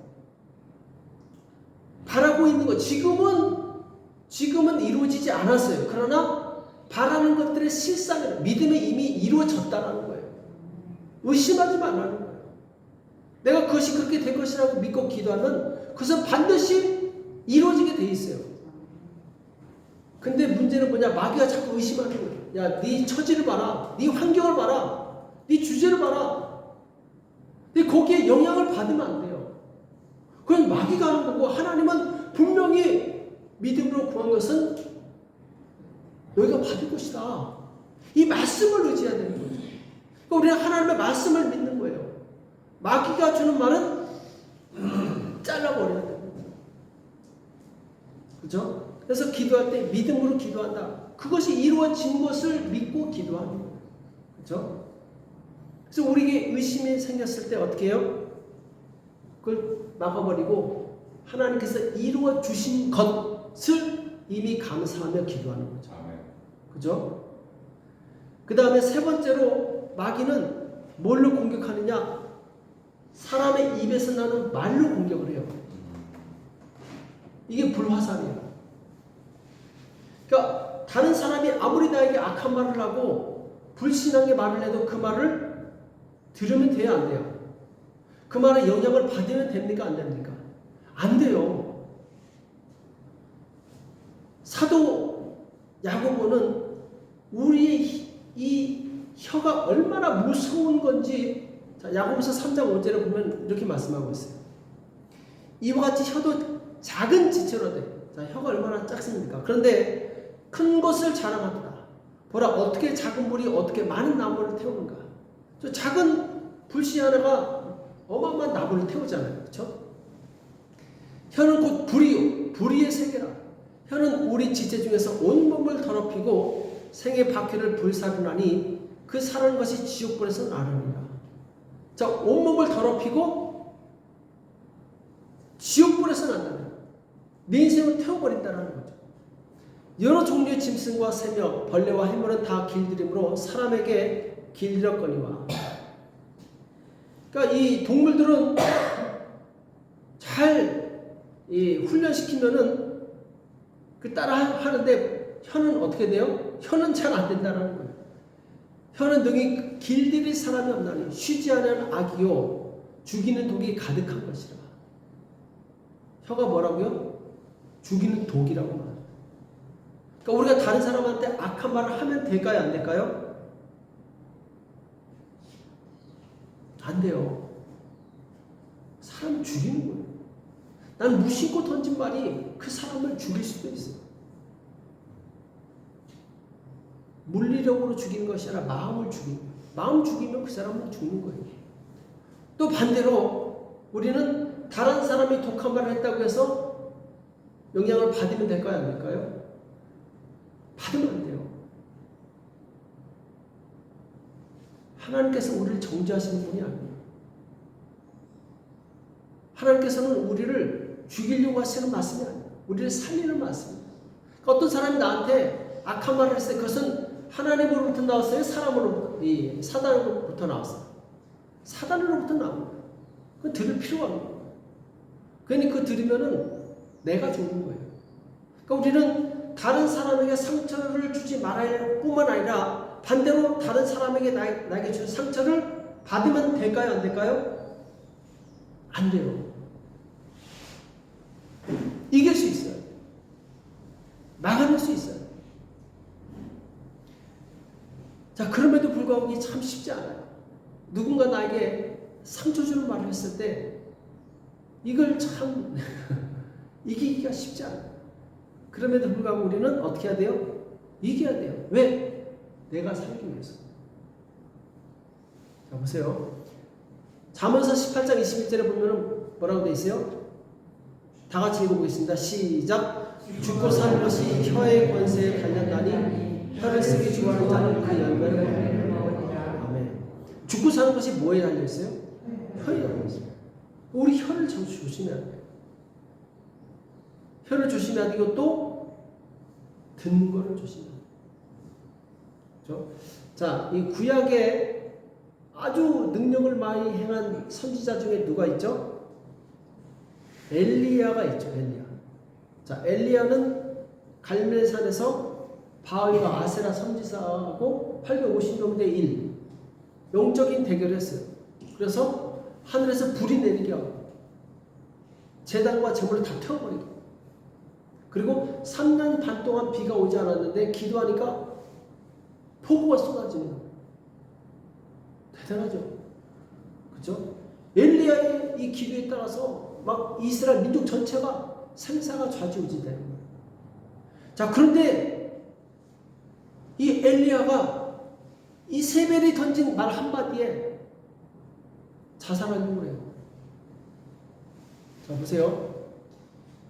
바라고 있는 것 지금은 이루어지지 않았어요. 그러나 바라는 것들의 실상은 믿음이 이미 이루어졌다는 거예요. 의심하지 말라는 거예요. 내가 그것이 그렇게 될 것이라고 믿고 기도하면 그것은 반드시 이루어지게 돼 있어요. 근데 문제는 뭐냐? 마귀가 자꾸 의심하는 거예요. 야, 네 처지를 봐라. 네 환경을 봐라. 네 주제를 봐라. 근데 거기에 영향을 받으면 안 돼요. 그건 마귀가 하는 거고 하나님은 분명히 믿음으로 구한 것은 너희가 받을 것이다. 이 말씀을 의지해야 되는 거죠. 그러니까 우리는 하나님의 말씀을 믿는 거예요. 마귀가 주는 말은 잘라버려야 돼요. 그죠? 그래서 기도할 때 믿음으로 기도한다. 그것이 이루어진 것을 믿고 기도하는 거예요. 그죠? 그래서 우리에게 의심이 생겼을 때 어떻게 해요? 그걸 막아버리고 하나님께서 이루어 주신 것을 이미 감사하며 기도하는 거죠. 그죠? 그 다음에 세 번째로 마귀는 뭘로 공격하느냐? 사람의 입에서 나는 말로 공격을 해요. 이게 불화살이에요. 그러니까 다른 사람이 아무리 나에게 악한 말을 하고 불신하게 말을 해도 그 말을 들으면 돼요, 안 돼요? 그 말에 영향을 받으면 됩니까, 안 됩니까? 안 돼요. 사도 야고보는 우리의 이 혀가 얼마나 무서운 건지, 자, 야고보서 3장 5절에 보면 이렇게 말씀하고 있어요. 이와 같이 혀도 작은 지체로 돼. 자, 혀가 얼마나 작습니까? 그런데 큰 것을 자랑합니다. 보라, 어떻게 작은 불이 어떻게 많은 나무를 태우는가. 저 작은 불씨 하나가 어마어마한 나무를 태우잖아요. 그렇죠? 혀는 곧 불이요, 불의의 세계라. 혀는 우리 지체 중에서 온몸을 더럽히고 생의 바퀴를 불사르나니 그 사는 것이 지옥불에서 나르니라. 자, 온몸을 더럽히고 지옥불에서 난다는 거예요. 내 인생을 태워버린다는 거죠. 여러 종류의 짐승과 새며 벌레와 해물은 다 길들임으로 사람에게 길들였거니와. 그러니까 이 동물들은 잘 훈련시키면은 그 따라 하는데 혀는 어떻게 돼요? 혀는 잘 안 된다는 거예요. 혀는 등이 길들일 사람이 없나니 쉬지 않은 악이요 죽이는 독이 가득한 것이라. 혀가 뭐라고요? 죽이는 독이라고 말합니다. 그러니까 우리가 다른 사람한테 악한 말을 하면 될까요? 안 될까요? 안 돼요. 사람을 죽이는 거예요. 난 무심코 던진 말이 그 사람을 죽일 수도 있어요. 물리력으로 죽이는 것이 아니라 마음을 죽이는 거예요. 마음 죽이면 그 사람은 죽는 거예요. 또 반대로 우리는 다른 사람이 독한 말을 했다고 해서 영향을 받으면 될까요? 안 될까요? 받으면 안 돼요. 하나님께서 우리를 정죄하시는 분이 아니에요. 하나님께서는 우리를 죽이려고 하시는 말씀이 아니에요. 우리를 살리는 말씀이에요. 그러니까 어떤 사람이 나한테 악한 말을 했을 때 그것은 하나님으로부터 나왔어요? 사단으로부터 나왔어요? 사단으로부터 나옵니다. 그건 들을 필요가 없는 거예요. 그러니 그 들으면은 내가 죽는 거예요. 그러니까 우리는 다른 사람에게 상처를 주지 말아야 할 뿐만 아니라 반대로 다른 사람에게 나에게 주는 상처를 받으면 될까요? 안 될까요? 안 돼요. 이길 수 있어요. 막아낼 수 있어요. 자, 그럼에도 불구하고 이게 참 쉽지 않아요. 누군가 나에게 상처 주는 말을 했을 때 이걸 참 이기기가 쉽지 않아요. 그럼에도 불구하고 우리는 어떻게 해야 돼요? 이겨야 돼요. 왜? 내가 살기 위해서. 자, 보세요. 잠언서 18장 21절에 보면 뭐라고 되어 있어요? 다 같이 읽어보겠습니다. 시작. 죽고 사는 것이 혀의 권세에 달렸다니 혀를 쓰기 좋아하는 자는 그 열매를 먹으리라. 아멘. 죽고 사는 것이 뭐에 달려있어요? 혀에 달려있어요. 우리 혀를 조심해야 돼요. 혀를 조심해야 되고 또 듣는 거를 조심해야 돼요. 그렇죠? 자, 이 구약에 아주 능력을 많이 행한 선지자 중에 누가 있죠? 엘리야가 있죠. 엘리야. 자, 엘리야는 갈멜산에서 바알과 아세라 선지자하고 850명 대 1 영적인 대결을 했어요. 그래서 하늘에서 불이 내리게 하고 제단과 제물을 다 태워버리고 그리고 3년 반 동안 비가 오지 않았는데 기도하니까 폭우가 쏟아지는 거예요. 대단하죠. 그렇죠? 엘리야의 이 기도에 따라서 막 이스라엘 민족 전체가 생사가 좌지우지되는 거예요. 자, 그런데 이 엘리야가 이세벨이 던진 말 한마디에 자살하려고 해요. 자, 보세요.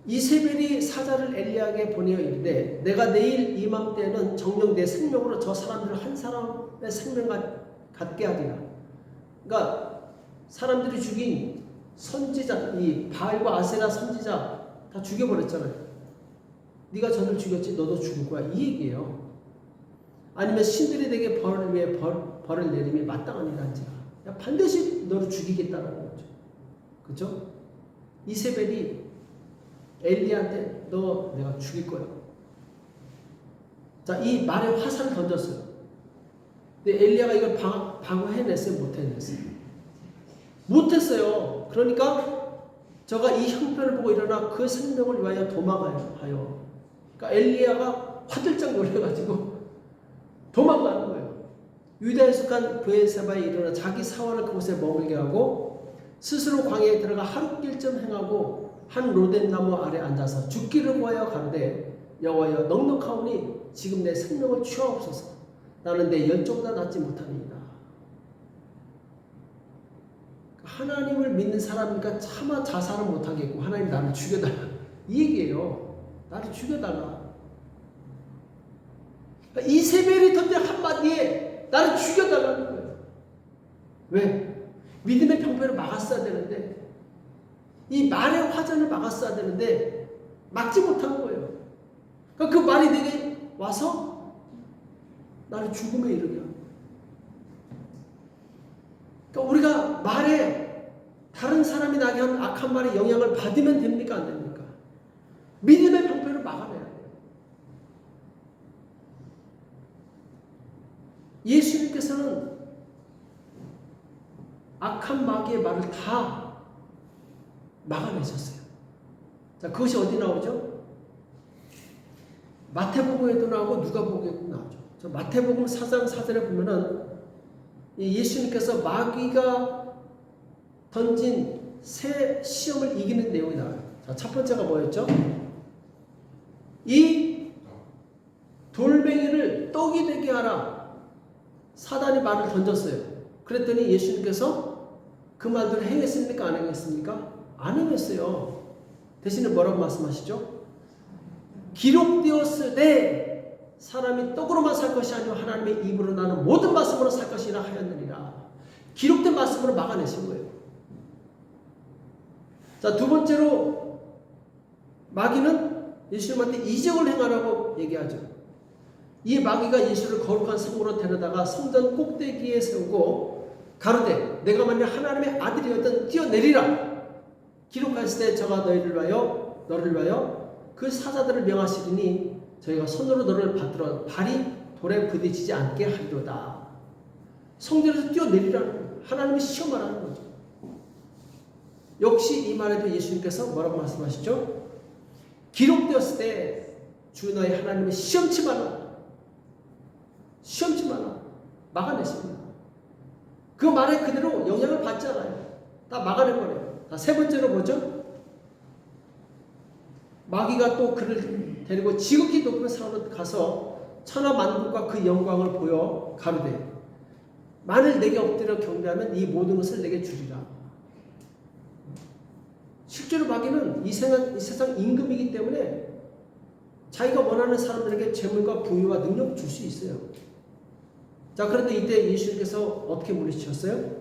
이세벨이 사자를 엘리야에게 보내어 이르되 내가 내일 이맘때에는 정녕 내 생명으로 저 사람들을 한 사람의 생명 갖게 하리라. 그러니까 사람들이 죽인 선지자, 이 바알과 아세라 선지자 다 죽여버렸잖아요. 네가 저들 죽였지 너도 죽을 거야. 이 얘기예요. 아니면 신들이 내게 벌을 위해 벌을 내림이 마땅하니란지라. 반드시 너를 죽이겠다라는 거죠. 그렇죠? 이세벨이 엘리야한테 너 내가 죽일 거야. 자, 이 말에 화살을 던졌어요. 근데 엘리야가 이걸 방어해냈어요? 못해냈어요? 못했어요. 그러니까 저가 이 형편을 보고 일어나 그 생명을 위하여 도망하여. 그러니까 엘리야가 화들짝 놀래가지고 도망가는 거예요. 유다에 속한 브엘세바에 일어나 자기 사원을 그곳에 머물게 하고 스스로 광야에 들어가 하룻길쯤 행하고 한 로뎀 나무 아래 앉아서 죽기를 구하여 가로되 여호와여 넉넉하오니 지금 내 생명을 취하옵소서. 나는 내 열조보다 낫지 못하니이다. 하나님을 믿는 사람이니까 차마 자살은 못하겠고 하나님 나를 죽여달라. 이 얘기예요. 나를 죽여달라. 이세벨이 던진 한마디에 나를 죽여달라는 거예요. 왜? 믿음의 병폐를 막았어야 되는데 이 말의 화전을 막았어야 되는데 막지 못한 거예요. 그러니까 그 말이 내게 와서 나를 죽음에 이르게 합니다. 그러니까 우리가 말에 다른 사람이 나게 한 악한 말의 영향을 받으면 됩니까? 안 됩니까? 믿음의 병폐를 막아내야 돼요. 예수님께서는 악한 마귀의 말을 다 막아내셨어요. 자, 그것이 어디 나오죠? 마태복음에도 나오고 누가복음에도 나오죠. 저 마태복음 4장 4절에 보면은 예수님께서 마귀가 던진 새 시험을 이기는 내용이 나와요. 자, 첫 번째가 뭐였죠? 이 돌멩이를 떡이 되게 하라. 사단이 말을 던졌어요. 그랬더니 예수님께서 그 말들을 행했습니까? 안 행했습니까? 안 행했어요. 대신에 뭐라고 말씀하시죠? 기록되었으되 사람이 떡으로만 살 것이 아니라 하나님의 입으로 나는 모든 말씀으로 살 것이라 하였느니라. 기록된 말씀으로 막아내신 거예요. 자, 두 번째로 마귀는 예수님한테 이적을 행하라고 얘기하죠. 이 마귀가 예수를 거룩한 성으로 데려다가 성전 꼭대기에 세우고 가로되 내가 만일 하나님의 아들이었던 뛰어내리라. 기록하실 때 저가 너를 위하여 그 사자들을 명하시리니 저희가 손으로 너를 받들어 발이 돌에 부딪히지 않게 하리로다. 성전에서 뛰어내리라는 거예요. 하나님이 시험하라는 거죠. 역시 이 말에도 예수님께서 뭐라고 말씀하시죠? 기록되었을 때 주 너희 하나님의 시험치 마라. 막아냈습니다. 그 말에 그대로 영향을 받지 않아요. 다 막아내버려요. 세 번째로 뭐죠? 마귀가 또 그를 데리고 지극히 높은 산으로 가서 천하 만국과 그 영광을 보여 가로되 만일 내게 엎드려 경배하면 이 모든 것을 내게 주리라. 실제로 마귀는 이 세상 임금이기 때문에 자기가 원하는 사람들에게 재물과 부유와 능력을 줄 수 있어요. 자, 그런데 이때 예수님께서 어떻게 물리치셨어요?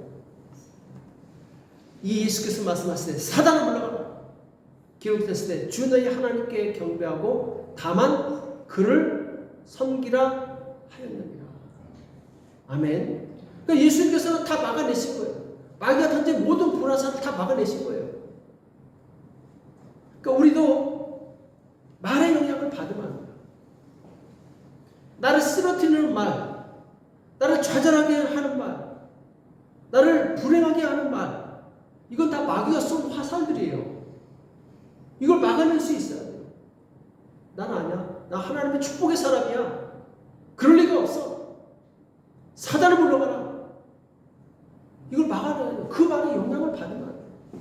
이 예수께서 말씀하실 때 사단을 물러가라. 기록됐을 때 주 너희 하나님께 경배하고 다만 그를 섬기라 하였느니라. 아멘. 그러니까 예수님께서는 다 막아내신 거예요. 마귀가 던진 모든 불화살을 다 막아내신 거예요. 그러니까 우리도 말의 영향을 받으면 안 돼요. 나를 쓰러뜨리는 말, 나를 좌절하게 하는 말, 나를 불행하게 하는 말, 이건 다 마귀가 쏜 화살들이에요. 이걸 막아낼 수 있어야 돼요. 난 아니야. 나 하나님의 축복의 사람이야. 그럴 리가 없어. 사단을 물러가라. 이걸 막아내야 돼요. 그 말에 영향을 받으면 안 돼요.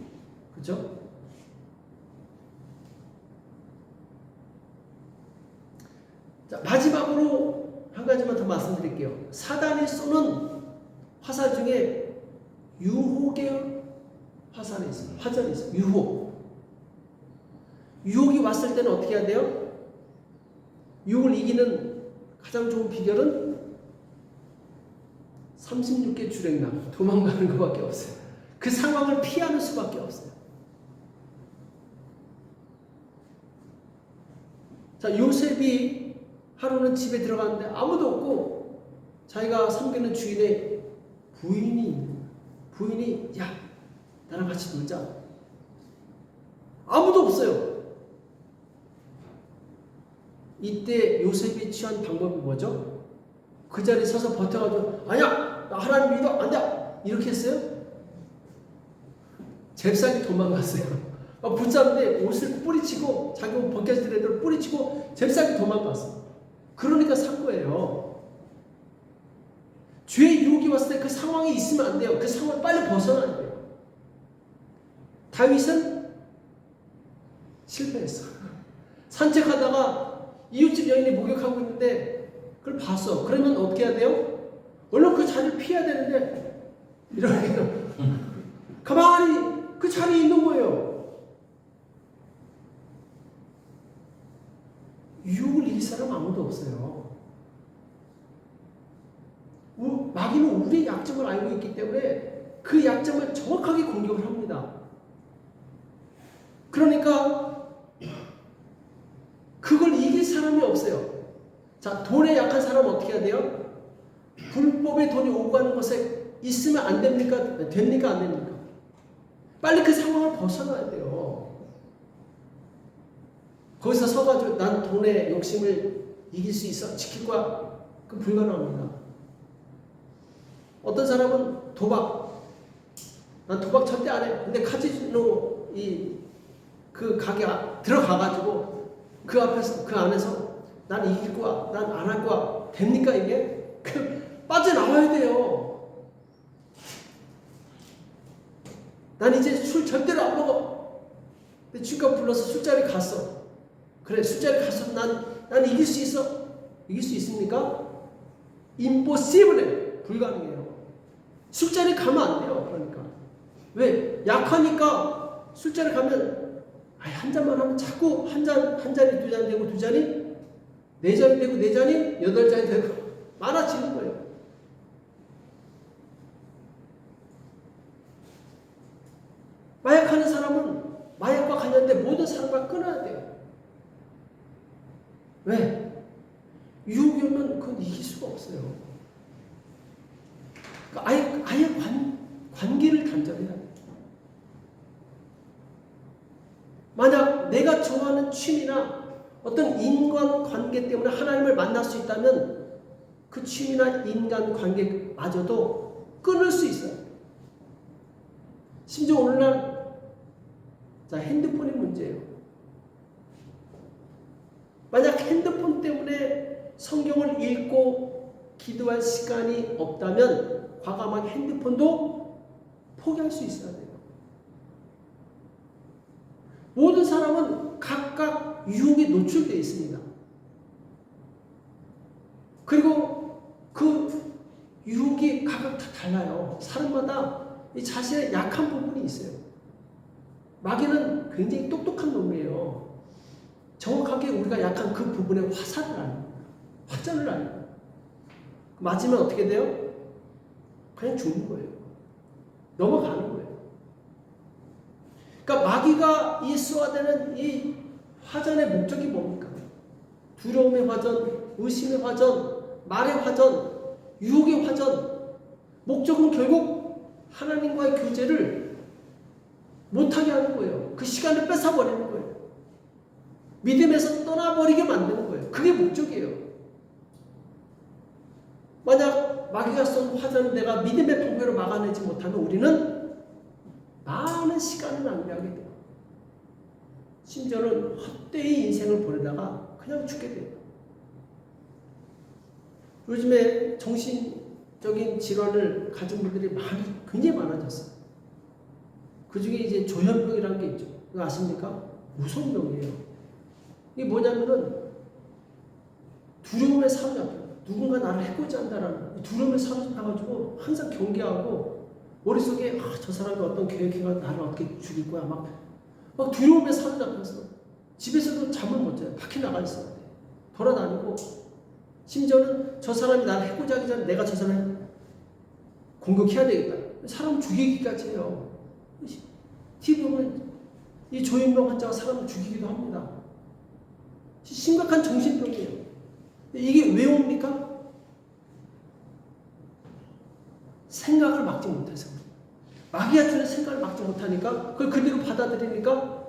그죠? 자, 마지막으로 한 가지만 더 말씀드릴게요. 사단이 쏘는 화살 중에 유혹의 화살이 있어요. 유혹이 왔을 때는 어떻게 해야 돼요? 유혹을 이기는 가장 좋은 비결은 36개 주랭랑 도망가는 것밖에 없어요. 그 상황을 피하는 수밖에 없어요. 자, 요셉이 하루는 집에 들어갔는데 아무도 없고 자기가 섬기는 주인의 부인이 야, 나랑 같이 놀자. 아무도 없어요. 이때 요셉이 취한 방법이 뭐죠? 그 자리에 서서 버텨가지고 아니야, 나 하나님 믿어, 안 돼, 이렇게 했어요? 잽싸게 도망갔어요. 붙잡는데 옷을 뿌리치고 자기 옷 벗겨질 애들 뿌리치고 잽싸게 도망갔어. 그러니까 산 거예요. 죄의 유혹이 왔을 때 그 상황이 있으면 안 돼요. 그 상황을 빨리 벗어나야 돼요. 다윗은 실패했어. 산책하다가 이웃집 여인이 목욕하고 있는데 그걸 봤어. 그러면 어떻게 해야 돼요? 얼른 그 자리를 피해야 되는데 이렇게 가만히 그 자리에 있는 거예요. 유혹을 이길 사람 아무도 없어요. 마귀는 우리의 약점을 알고 있기 때문에 그 약점을 정확하게 공격을 합니다. 그러니까 그걸 이길 사람이 없어요. 자, 돈에 약한 사람은 어떻게 해야 돼요? 불법의 돈이 오고 가는 것에 있으면 안 됩니까? 됩니까? 안 됩니까? 빨리 그 상황을 벗어나야 돼요. 거기서 서가지고 난 돈의 욕심을 이길 수 있어, 지킬 거야. 그건 불가능합니다. 어떤 사람은 난 도박 절대 안 해. 근데 카지노 그 가게 들어가가지고 그 앞에서 그 안에서 난 이길 거야, 난 안 할 거야. 됩니까 이게? 빠져나와야 돼요. 난 이제 술 절대로 안 먹어. 근데 주가 불러서 술자리 갔어. 그래, 술자리 가서 난 이길 수 있어. 이길 수 있습니까? impossible. 불가능해요. 술자리 가면 안 돼요. 그러니까 왜? 약하니까 술자리 가면 한 잔만 하면 자꾸 한 잔이 두 잔 되고 두 잔이 4잔이 되고 4잔이 8잔이 되고 많아지는 거예요. 마약하는 사람은 마약과 관련된 모든 사람과 끊어야 돼요. 왜? 유혹이 오면 그건 이길 수가 없어요. 그러니까 아예 관계를 단절해야 돼요. 만약 내가 좋아하는 취미나 어떤 인간관계 때문에 하나님을 만날 수 있다면 그 취미나 인간관계마저도 끊을 수 있어요. 심지어 오늘날 핸드폰이 문제예요. 만약 핸드폰 때문에 성경을 읽고 기도할 시간이 없다면 과감하게 핸드폰도 포기할 수 있어야 돼요. 모든 사람은 각각 유혹에 노출되어 있습니다. 그리고 그 유혹이 각각 다 달라요. 사람마다 자신의 약한 부분이 있어요. 마귀는 굉장히 똑똑한 놈이에요. 정확하게 우리가 약한 그 부분의 화살을 아닙니다. 화전을 아닙니다. 맞으면 어떻게 돼요? 그냥 죽는 거예요. 넘어가는 거예요. 그러니까 마귀가 이 쏘아대는 이 화전의 목적이 뭡니까? 두려움의 화전, 의심의 화전, 말의 화전, 유혹의 화전. 목적은 결국 하나님과의 교제를 못하게 하는 거예요. 그 시간을 뺏어버리는 거예요. 믿음에서 떠나버리게 만드는 거예요. 그게 목적이에요. 만약 마귀가 쏜 화전을 내가 믿음의 방패로 막아내지 못하면 우리는 많은 시간을 낭비하게 돼요. 심지어는 헛되이 인생을 보내다가 그냥 죽게 돼요. 요즘에 정신적인 질환을 가진 분들이 굉장히 많아졌어요. 그 중에 이제 조현병이라는 게 있죠. 이거 아십니까? 무서운 병이에요. 이게 뭐냐면은 두려움에 사로잡혀요. 누군가 나를 해코지 한다라는 두려움에 사로잡혀가지고 항상 경계하고 머릿속에 저 사람이 어떤 계획해가 나를 어떻게 죽일 거야 막 두려움에 사로잡혀서 집에서도 잠을 못 자요. 밖에 나가 있어야 돼. 돌아다니고 심지어는 저 사람이 나를 해코지 하기 전에 내가 저 사람을 공격해야 되겠다. 사람 죽이기까지 해요. TV 보면 이 조현병 환자가 사람을 죽이기도 합니다. 심각한 정신병이에요. 이게 왜 옵니까? 생각을 막지 못해서. 마귀가 주는 생각을 막지 못하니까 그걸 그대로 받아들이니까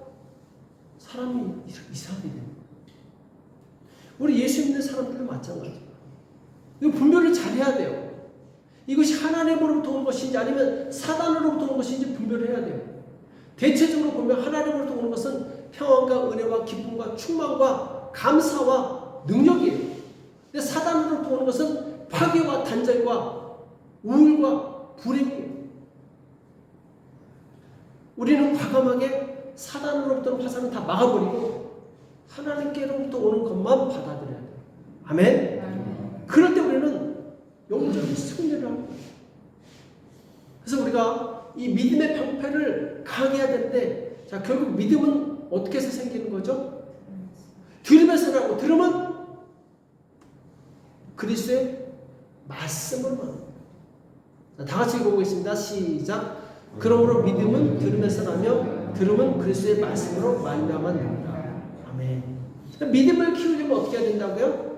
사람이 이상하게 됩니다. 우리 예수 믿는 사람들도 마찬가지예요. 이거 분별을 잘해야 돼요. 이것이 하나님으로부터 오는 것인지 아니면 사단으로부터 오는 것인지 분별을 해야 돼요. 대체적으로 보면 하나님으로부터 오는 것은 평안과 은혜와 기쁨과 충만과 감사와 능력이에요. 근데 사단으로부터 오는 것은 파괴와 단절과 우울과 불행이에요. 우리는 과감하게 사단으로부터 화살은 다 막아버리고 하나님께로부터 오는 것만 받아들여야 돼요. 아멘? 그럴 때 우리는 영적인 승리를 합니다. 그래서 우리가 이 믿음의 방패를 강해야 되는데, 자, 결국 믿음은 어떻게 해서 생기는 거죠? 들으면서 나고, 들으면 그리스도의 말씀을 말합니다. 자, 다 같이 읽어보겠습니다. 시작. 그러므로 믿음은 들으면서 나며, 들으면 그리스도의 말씀으로 말미암아 나온다. 아멘. 믿음을 키우려면 어떻게 해야 된다고요?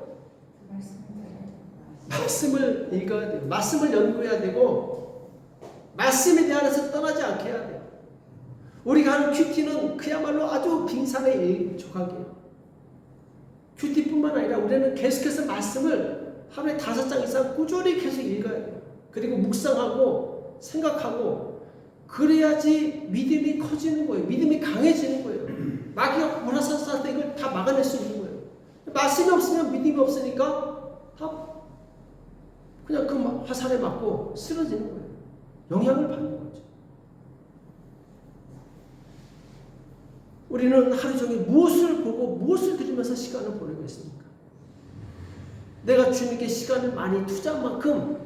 말씀을 읽어야 돼요. 말씀을 연구해야 되고 말씀에 대해서 떠나지 않게 해야 돼요. 우리가 하는 큐티는 그야말로 아주 빙산의 조각이에요. 큐티뿐만 아니라 우리는 계속해서 말씀을 하루에 5장 이상 꾸준히 계속 읽어야 돼요. 그리고 묵상하고 생각하고 그래야지 믿음이 커지는 거예요. 믿음이 강해지는 거예요. 마귀가 몰아서서 이걸 다 막아낼 수 있는 거예요. 말씀이 없으면 믿음이 없으니까 다 그냥 그 화살에 맞고 쓰러지는 거예요. 영향을 받는 거죠. 우리는 하루 종일 무엇을 보고 무엇을 들으면서 시간을 보내고 있습니까? 내가 주님께 시간을 많이 투자한 만큼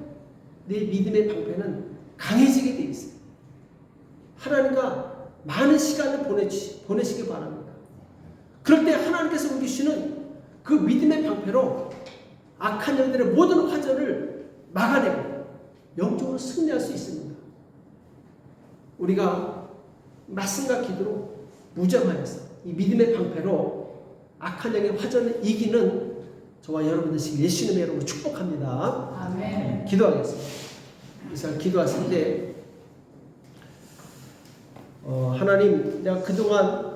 내 믿음의 방패는 강해지게 돼 있어요. 하나님과 많은 시간을 보내시기 바랍니다. 그럴 때 하나님께서 우리 주시는 그 믿음의 방패로 악한 영들의 모든 화전을 막아내고 영적으로 승리할 수 있습니다. 우리가 말씀과 기도로 무장하여서 이 믿음의 방패로 악한 영의 화전을 이기는 저와 여러분 되시길 예수님의 이름으로 축복합니다. 아멘. 기도하겠습니다. 이 시간 기도하실 때 하나님, 내가 그동안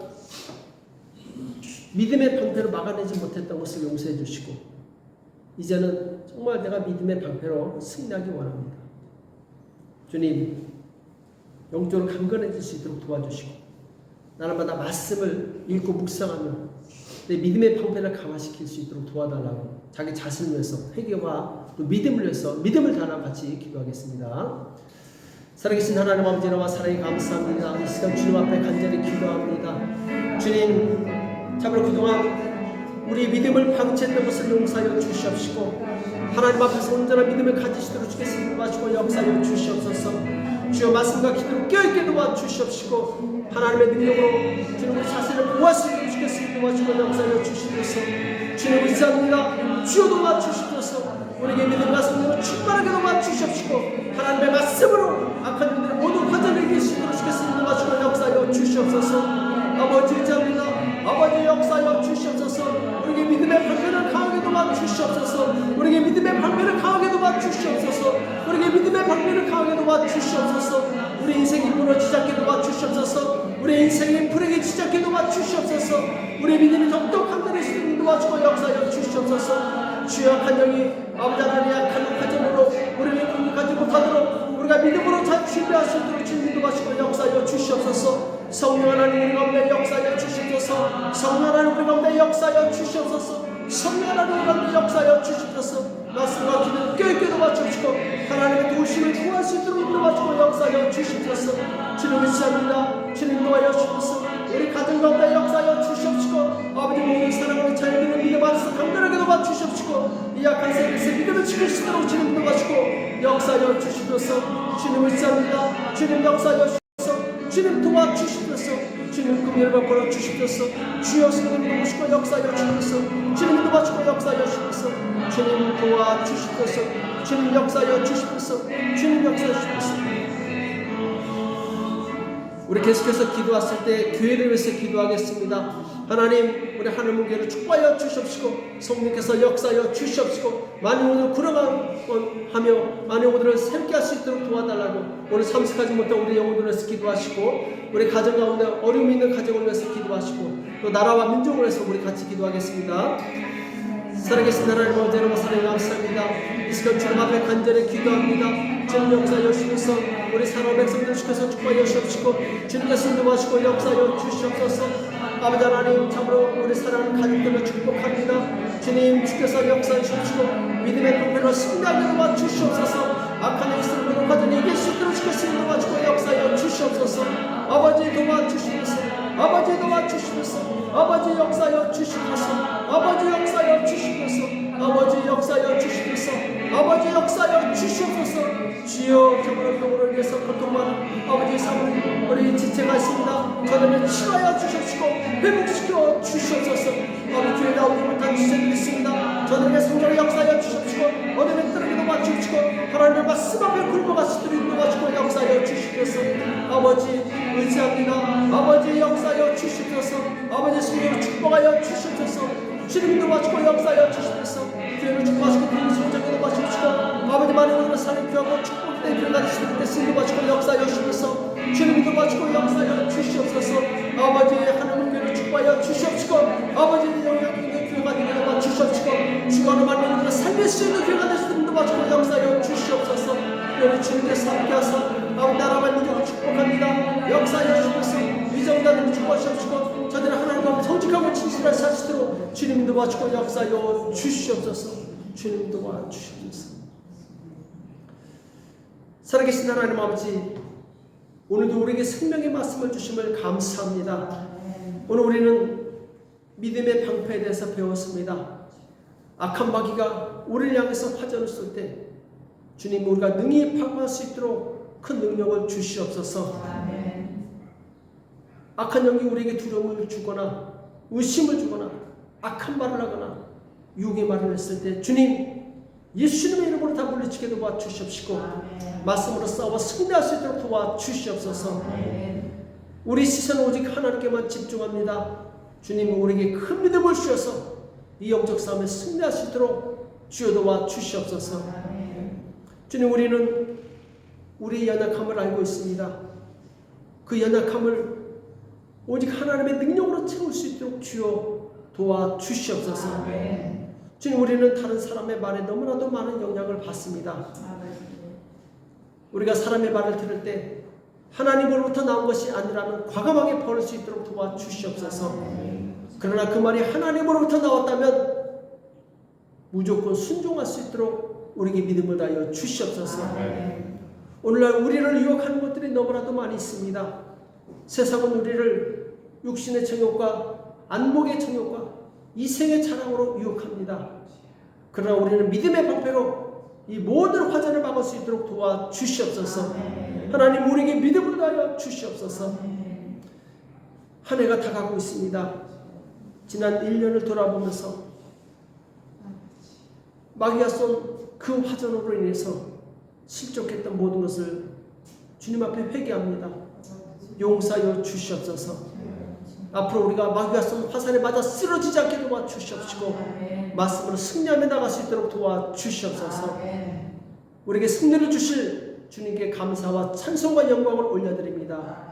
믿음의 방패로 막아내지 못했던 것을 용서해 주시고 이제는 정말 내가 믿음의 방패로 승리하기 원합니다. 주님, 영적으로 강건해질 수 있도록 도와주시고 날마다 말씀을 읽고 묵상하며 내 믿음의 방패를 강화시킬 수 있도록 도와달라고 자기 자신을 위해서 회개와 또 믿음을 위해서 믿음을 다하나 같이 기도하겠습니다. 살아계신 하나님 아버지, 이름과 사랑에 감사합니다. 이 시간 주님 앞에 간절히 기도합니다. 주님, 참으로 그동안 우리 믿음을 방치했던 것을 용서하여 주시옵시고 하나님 앞에서 온전한 믿음을 가지시도록 주께서 인도하시고 역사하여 주시옵소서. 주여 말씀과 기도로 깨어있게 도와주시옵시고 하나님의 능력으로 주님 우리 자신을 보호할 수 있도록 주께서 인도하시고 역사하여 주시옵소서. 주님 의지합니다. 주여 도와주시옵소서. 우리에게 믿음과 성령을 충만하게 도와주시옵시고 하나님의 말씀으로 악한 영들의 모든 화전을 이길 수 있도록 주께서 인도하시고 역사하여 주시옵소서. 아버지 의지합니다. 아버지 역사하여 주시옵소서. 우리에게 믿음의 방패를 강하게 도와주시옵소서. 우리에게 믿음의 방패를 강하게 도와주시옵소서. 우리에게 믿음의 방패를 강하게 도와주시옵소서. 우리 인생이 무너지지 않게 도와주시옵소서. 우리 인생이 불행해지지 않게 도와주시옵소서. 우리 믿음이 더욱더 강건해질 수 있도록 도와주고 역사하여 주시옵소서. 주여 악한 영이 아버지 하나님의 악한 화전으로 우리를 공격하지 못하도록 우리가 믿음으로 잘 준비할 수 있도록 주님 도와주시고 역사하여 주시옵소서. 성령 하나님 우리 가운데 역사하여 주시옵소서. 성령 하나님 우리 가운데 역사하여 주시옵소서. 성령 하나님 우리 가운데 역사하여 주시옵소서. 말씀과 기도를 깨끗이 도와주시고 하나님의 도우심을 구할 수 있도록 인도하시고 역사하여 주시옵소서. 주님 의지합니다. 주님 도와여 주시옵소서. 우리 가정 가운데 역사하여 주시옵시고 아버지 모든 사랑하는 자녀들을 믿음 안에서 강건하게 도와주시옵시고 이 약한 세계에서 믿음을 지킬 수 있도록 주님 도와주시고 역사하여 주시옵소서. 주님 의지합니다. 주님 역사하여 주시옵소서. 주님 도와주시옵소서. 주님 금요일과 걸어주시옵소서. 주여 성령 도우시고 역사하여 주시옵소서. 주님 도와주시고 역사하여 주시옵소서. 주님 도와주시옵소서. 주님 역사하여 주시옵소서. 주님 역사하여 주시옵소서. 우리 계속해서 기도했을 때 교회를 위해서 기도하겠습니다. 하나님, 우리 하나님 교회를 축복하여 주시옵시고 성령께서 역사하여 주시옵시고 많은 영혼을 구원하며 많은 영혼들을 새롭게 할 수 있도록 도와달라고 오늘 참석하지 못한 우리 영혼들을 위해서 기도하시고 우리 가정 가운데 어려움이 있는 가정을 위해서 기도하시고 또 나라와 민족을 위해서 우리 같이 기도하겠습니다. 살아계신 하나님 아버지 여러분 사랑에 감사합니다. 이 시간 주님 앞에 간절히 기도합니다. 주님 역사하여 주셔서 우리 사랑 백성들 주께서 축복하여 주시옵시고 주님께서 인도하시고 역사하여 주시옵소서. 아버지 하나님 참으로 우리 사랑하는 가족들을 축복합니다. 주님 주께서 역사하여 주시고 믿음의 방패로 승리하게 도와주시옵소서. 악한 영의 모든 화전을 이길 수 있도록 주께서 인도하시고 역사하여 주시옵소서. 아버지 도와주시옵소서. 아버지 도와주시옵소서. 아버지 역사하여 주시옵소서. 아버지 역사하여 주시옵소서. 아버지 역사하여 주시옵소서. 아버지 역사하여 주시옵소서. 주여 정말 영혼을 위해서 고통받는 아버지 사모님 우리 지체가 있습니다. 저들을 치료하여 주시옵시고 회복시켜 주시옵소서. 아버지 교회 나오지 못한 지체들이 있습니다. 저들에게 성령의 역사하여 주시옵시고 어둠의 뜨르기도 맞추시고 하나님의 말씀 앞에 굴복할 수 있도록 인도하시고 역사하여 주시옵소서. 아버지 의지합니다. 아버지 역사하여 주시옵소서. 아버지 성령을 축복하여 주시옵소서. 주님 도와주고 역사하여 주시옵소서. 교회를 축복하시고 교회를 성장하게 도와주시고 아버지 많은 분들을 살리피하고 축복된 교회가 되시는 때 도와주시고 역사하여 주시옵소서. 주님 도와주고 역사하여 주시옵소서. 아버지 하나님 교회를 축복하여 주시옵시고 아버지 영향 있는 교회가 되게 도와주시옵시고 주관을 받는 분들을 살릴 수 있는 교회가 되시는 도와주고 역사하여 주시옵소서. 교회를 주님께서 함께하사 아버지 나라와 민족을 축복합니다. 역사하여 주시옵소서. 위정자들을 축복하시옵시고 저들은 하나님과 정직하고 진실을 사시도록 주님 도와주고 역사하여 주시옵소서. 주님 도와주시옵소서. 살아계신 하나님 아버지 오늘도 우리에게 생명의 말씀을 주심을 감사합니다. 오늘 우리는 믿음의 방패에 대해서 배웠습니다. 악한 마귀가 우리를 향해서 화전을 쏠 때 주님 우리가 능히 방어할 수 있도록 큰 능력을 주시옵소서. 악한 영이 우리에게 두려움을 주거나 의심을 주거나 악한 말을 하거나 유혹의 말을 했을 때 주님 예수님의 이름으로 다 물리치게 도와주시옵시고 말씀으로 싸워 승리할 수 있도록 도와주시옵소서. 우리 시선은 오직 하나님께만 집중합니다. 주님 우리에게 큰 믿음을 주셔서 이 영적 싸움에 승리할 수 있도록 주여 도와주시옵소서. 주님 우리는 우리의 연약함을 알고 있습니다. 그 연약함을 오직 하나님의 능력으로 채울 수 있도록 주여 도와주시옵소서. 주님 우리는 다른 사람의 말에 너무나도 많은 영향을 받습니다. 우리가 사람의 말을 들을 때 하나님으로부터 나온 것이 아니라면 과감하게 버릴 수 있도록 도와주시옵소서. 그러나 그 말이 하나님으로부터 나왔다면 무조건 순종할 수 있도록 우리에게 믿음을 다하여 주시옵소서. 오늘날 우리를 유혹하는 것들이 너무나도 많이 있습니다. 세상은 우리를 육신의 정욕과 안목의 정욕과 이생의 자랑으로 유혹합니다. 그러나 우리는 믿음의 방패로 이 모든 화전을 막을 수 있도록 도와주시옵소서. 하나님 우리에게 믿음을 다하여 주시옵소서. 한 해가 다가고 있습니다. 지난 1년을 돌아보면서 마귀가 쏜 그 화전으로 인해서 실족했던 모든 것을 주님 앞에 회개합니다. 용서하여 주시옵소서. 앞으로 우리가 마귀가 쏜 화살에 맞아 쓰러지지 않게 도와주시옵시고 말씀으로 승리하며 나갈 수 있도록 도와주시옵소서. 우리에게 승리를 주실 주님께 감사와 찬송과 영광을 올려드립니다.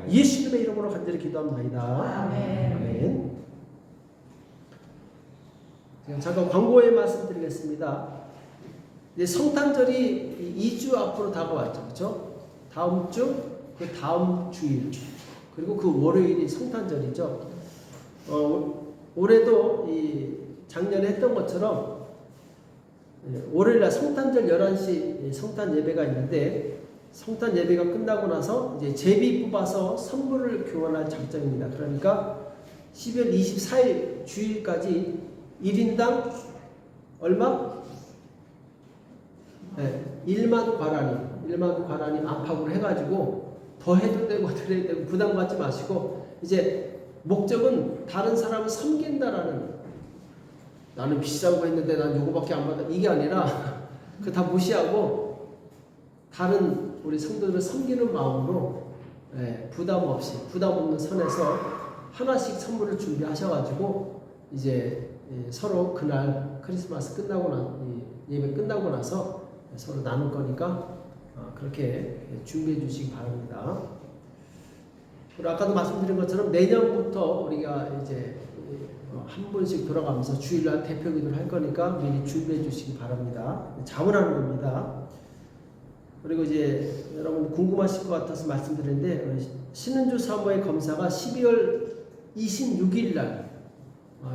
예수님의 이름으로 간절히 기도합니다. 아멘. 잠깐 광고에 말씀드리겠습니다. 이제 성탄절이 2주 앞으로 다가왔죠. 그렇죠? 다음 주, 그 다음 주일, 그리고 그 월요일이 성탄절이죠. 올해도 이 작년에 했던 것처럼 월요일날 성탄절 11시 성탄 예배가 있는데 성탄 예배가 끝나고 나서 이제 제비 뽑아서 선물을 교환할 작정입니다. 그러니까 12월 24일 주일까지 1인당 얼마? 네, 1만 과란이 안팎으로 해가지고 더 해도 되고 드려야 되고 부담 갖지 마시고 이제 목적은 다른 사람을 섬긴다라는, 나는 비싼 거 했는데 난 요거밖에 안 받아, 이게 아니라 그 다 무시하고 다른 우리 성도들을 섬기는 마음으로 부담 없는 선에서 하나씩 선물을 준비하셔가지고 이제 서로 그날 크리스마스 끝나고 예배 끝나고 나서 서로 나눌 거니까 그렇게 준비해 주시기 바랍니다. 그리고 아까도 말씀드린 것처럼 내년부터 우리가 이제 한 번씩 돌아가면서 주일날 대표 기도를 할 거니까 미리 준비해 주시기 바랍니다. 자문하는 겁니다. 그리고 이제 여러분 궁금하실 것 같아서 말씀드렸는데 신은주 사모의 검사가 12월 26일 날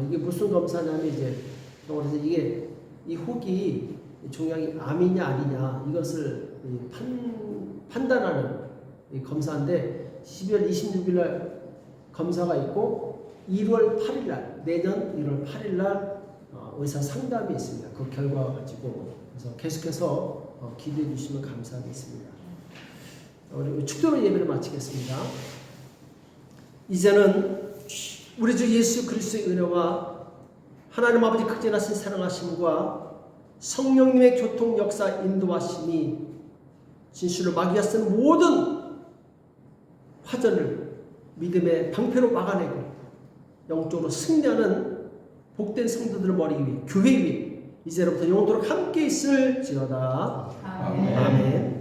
이게 무슨 검사냐면 이제 그래서 이게 이 혹이 종양이 암이냐 아니냐 이것을 판단하는 이 검사인데 12월 26일 날 검사가 있고 1월 8일 날 내년 1월 8일 날 의사 상담이 있습니다. 그 결과 가지고 그래서 계속해서 기대해 주시면 감사하겠습니다. 우리 축도로 예배를 마치겠습니다. 이제는 우리 주 예수 그리스도의 은혜와 하나님 아버지 극진하신 사랑하심과 성령님의 교통 역사 인도하심이 진실로 마귀가 쓴 모든 화전을 믿음의 방패로 막아내고 영적으로 승리하는 복된 성도들의 머리 위에 교회 위에 이제로부터 영원토록 함께 있을지어다. 아멘.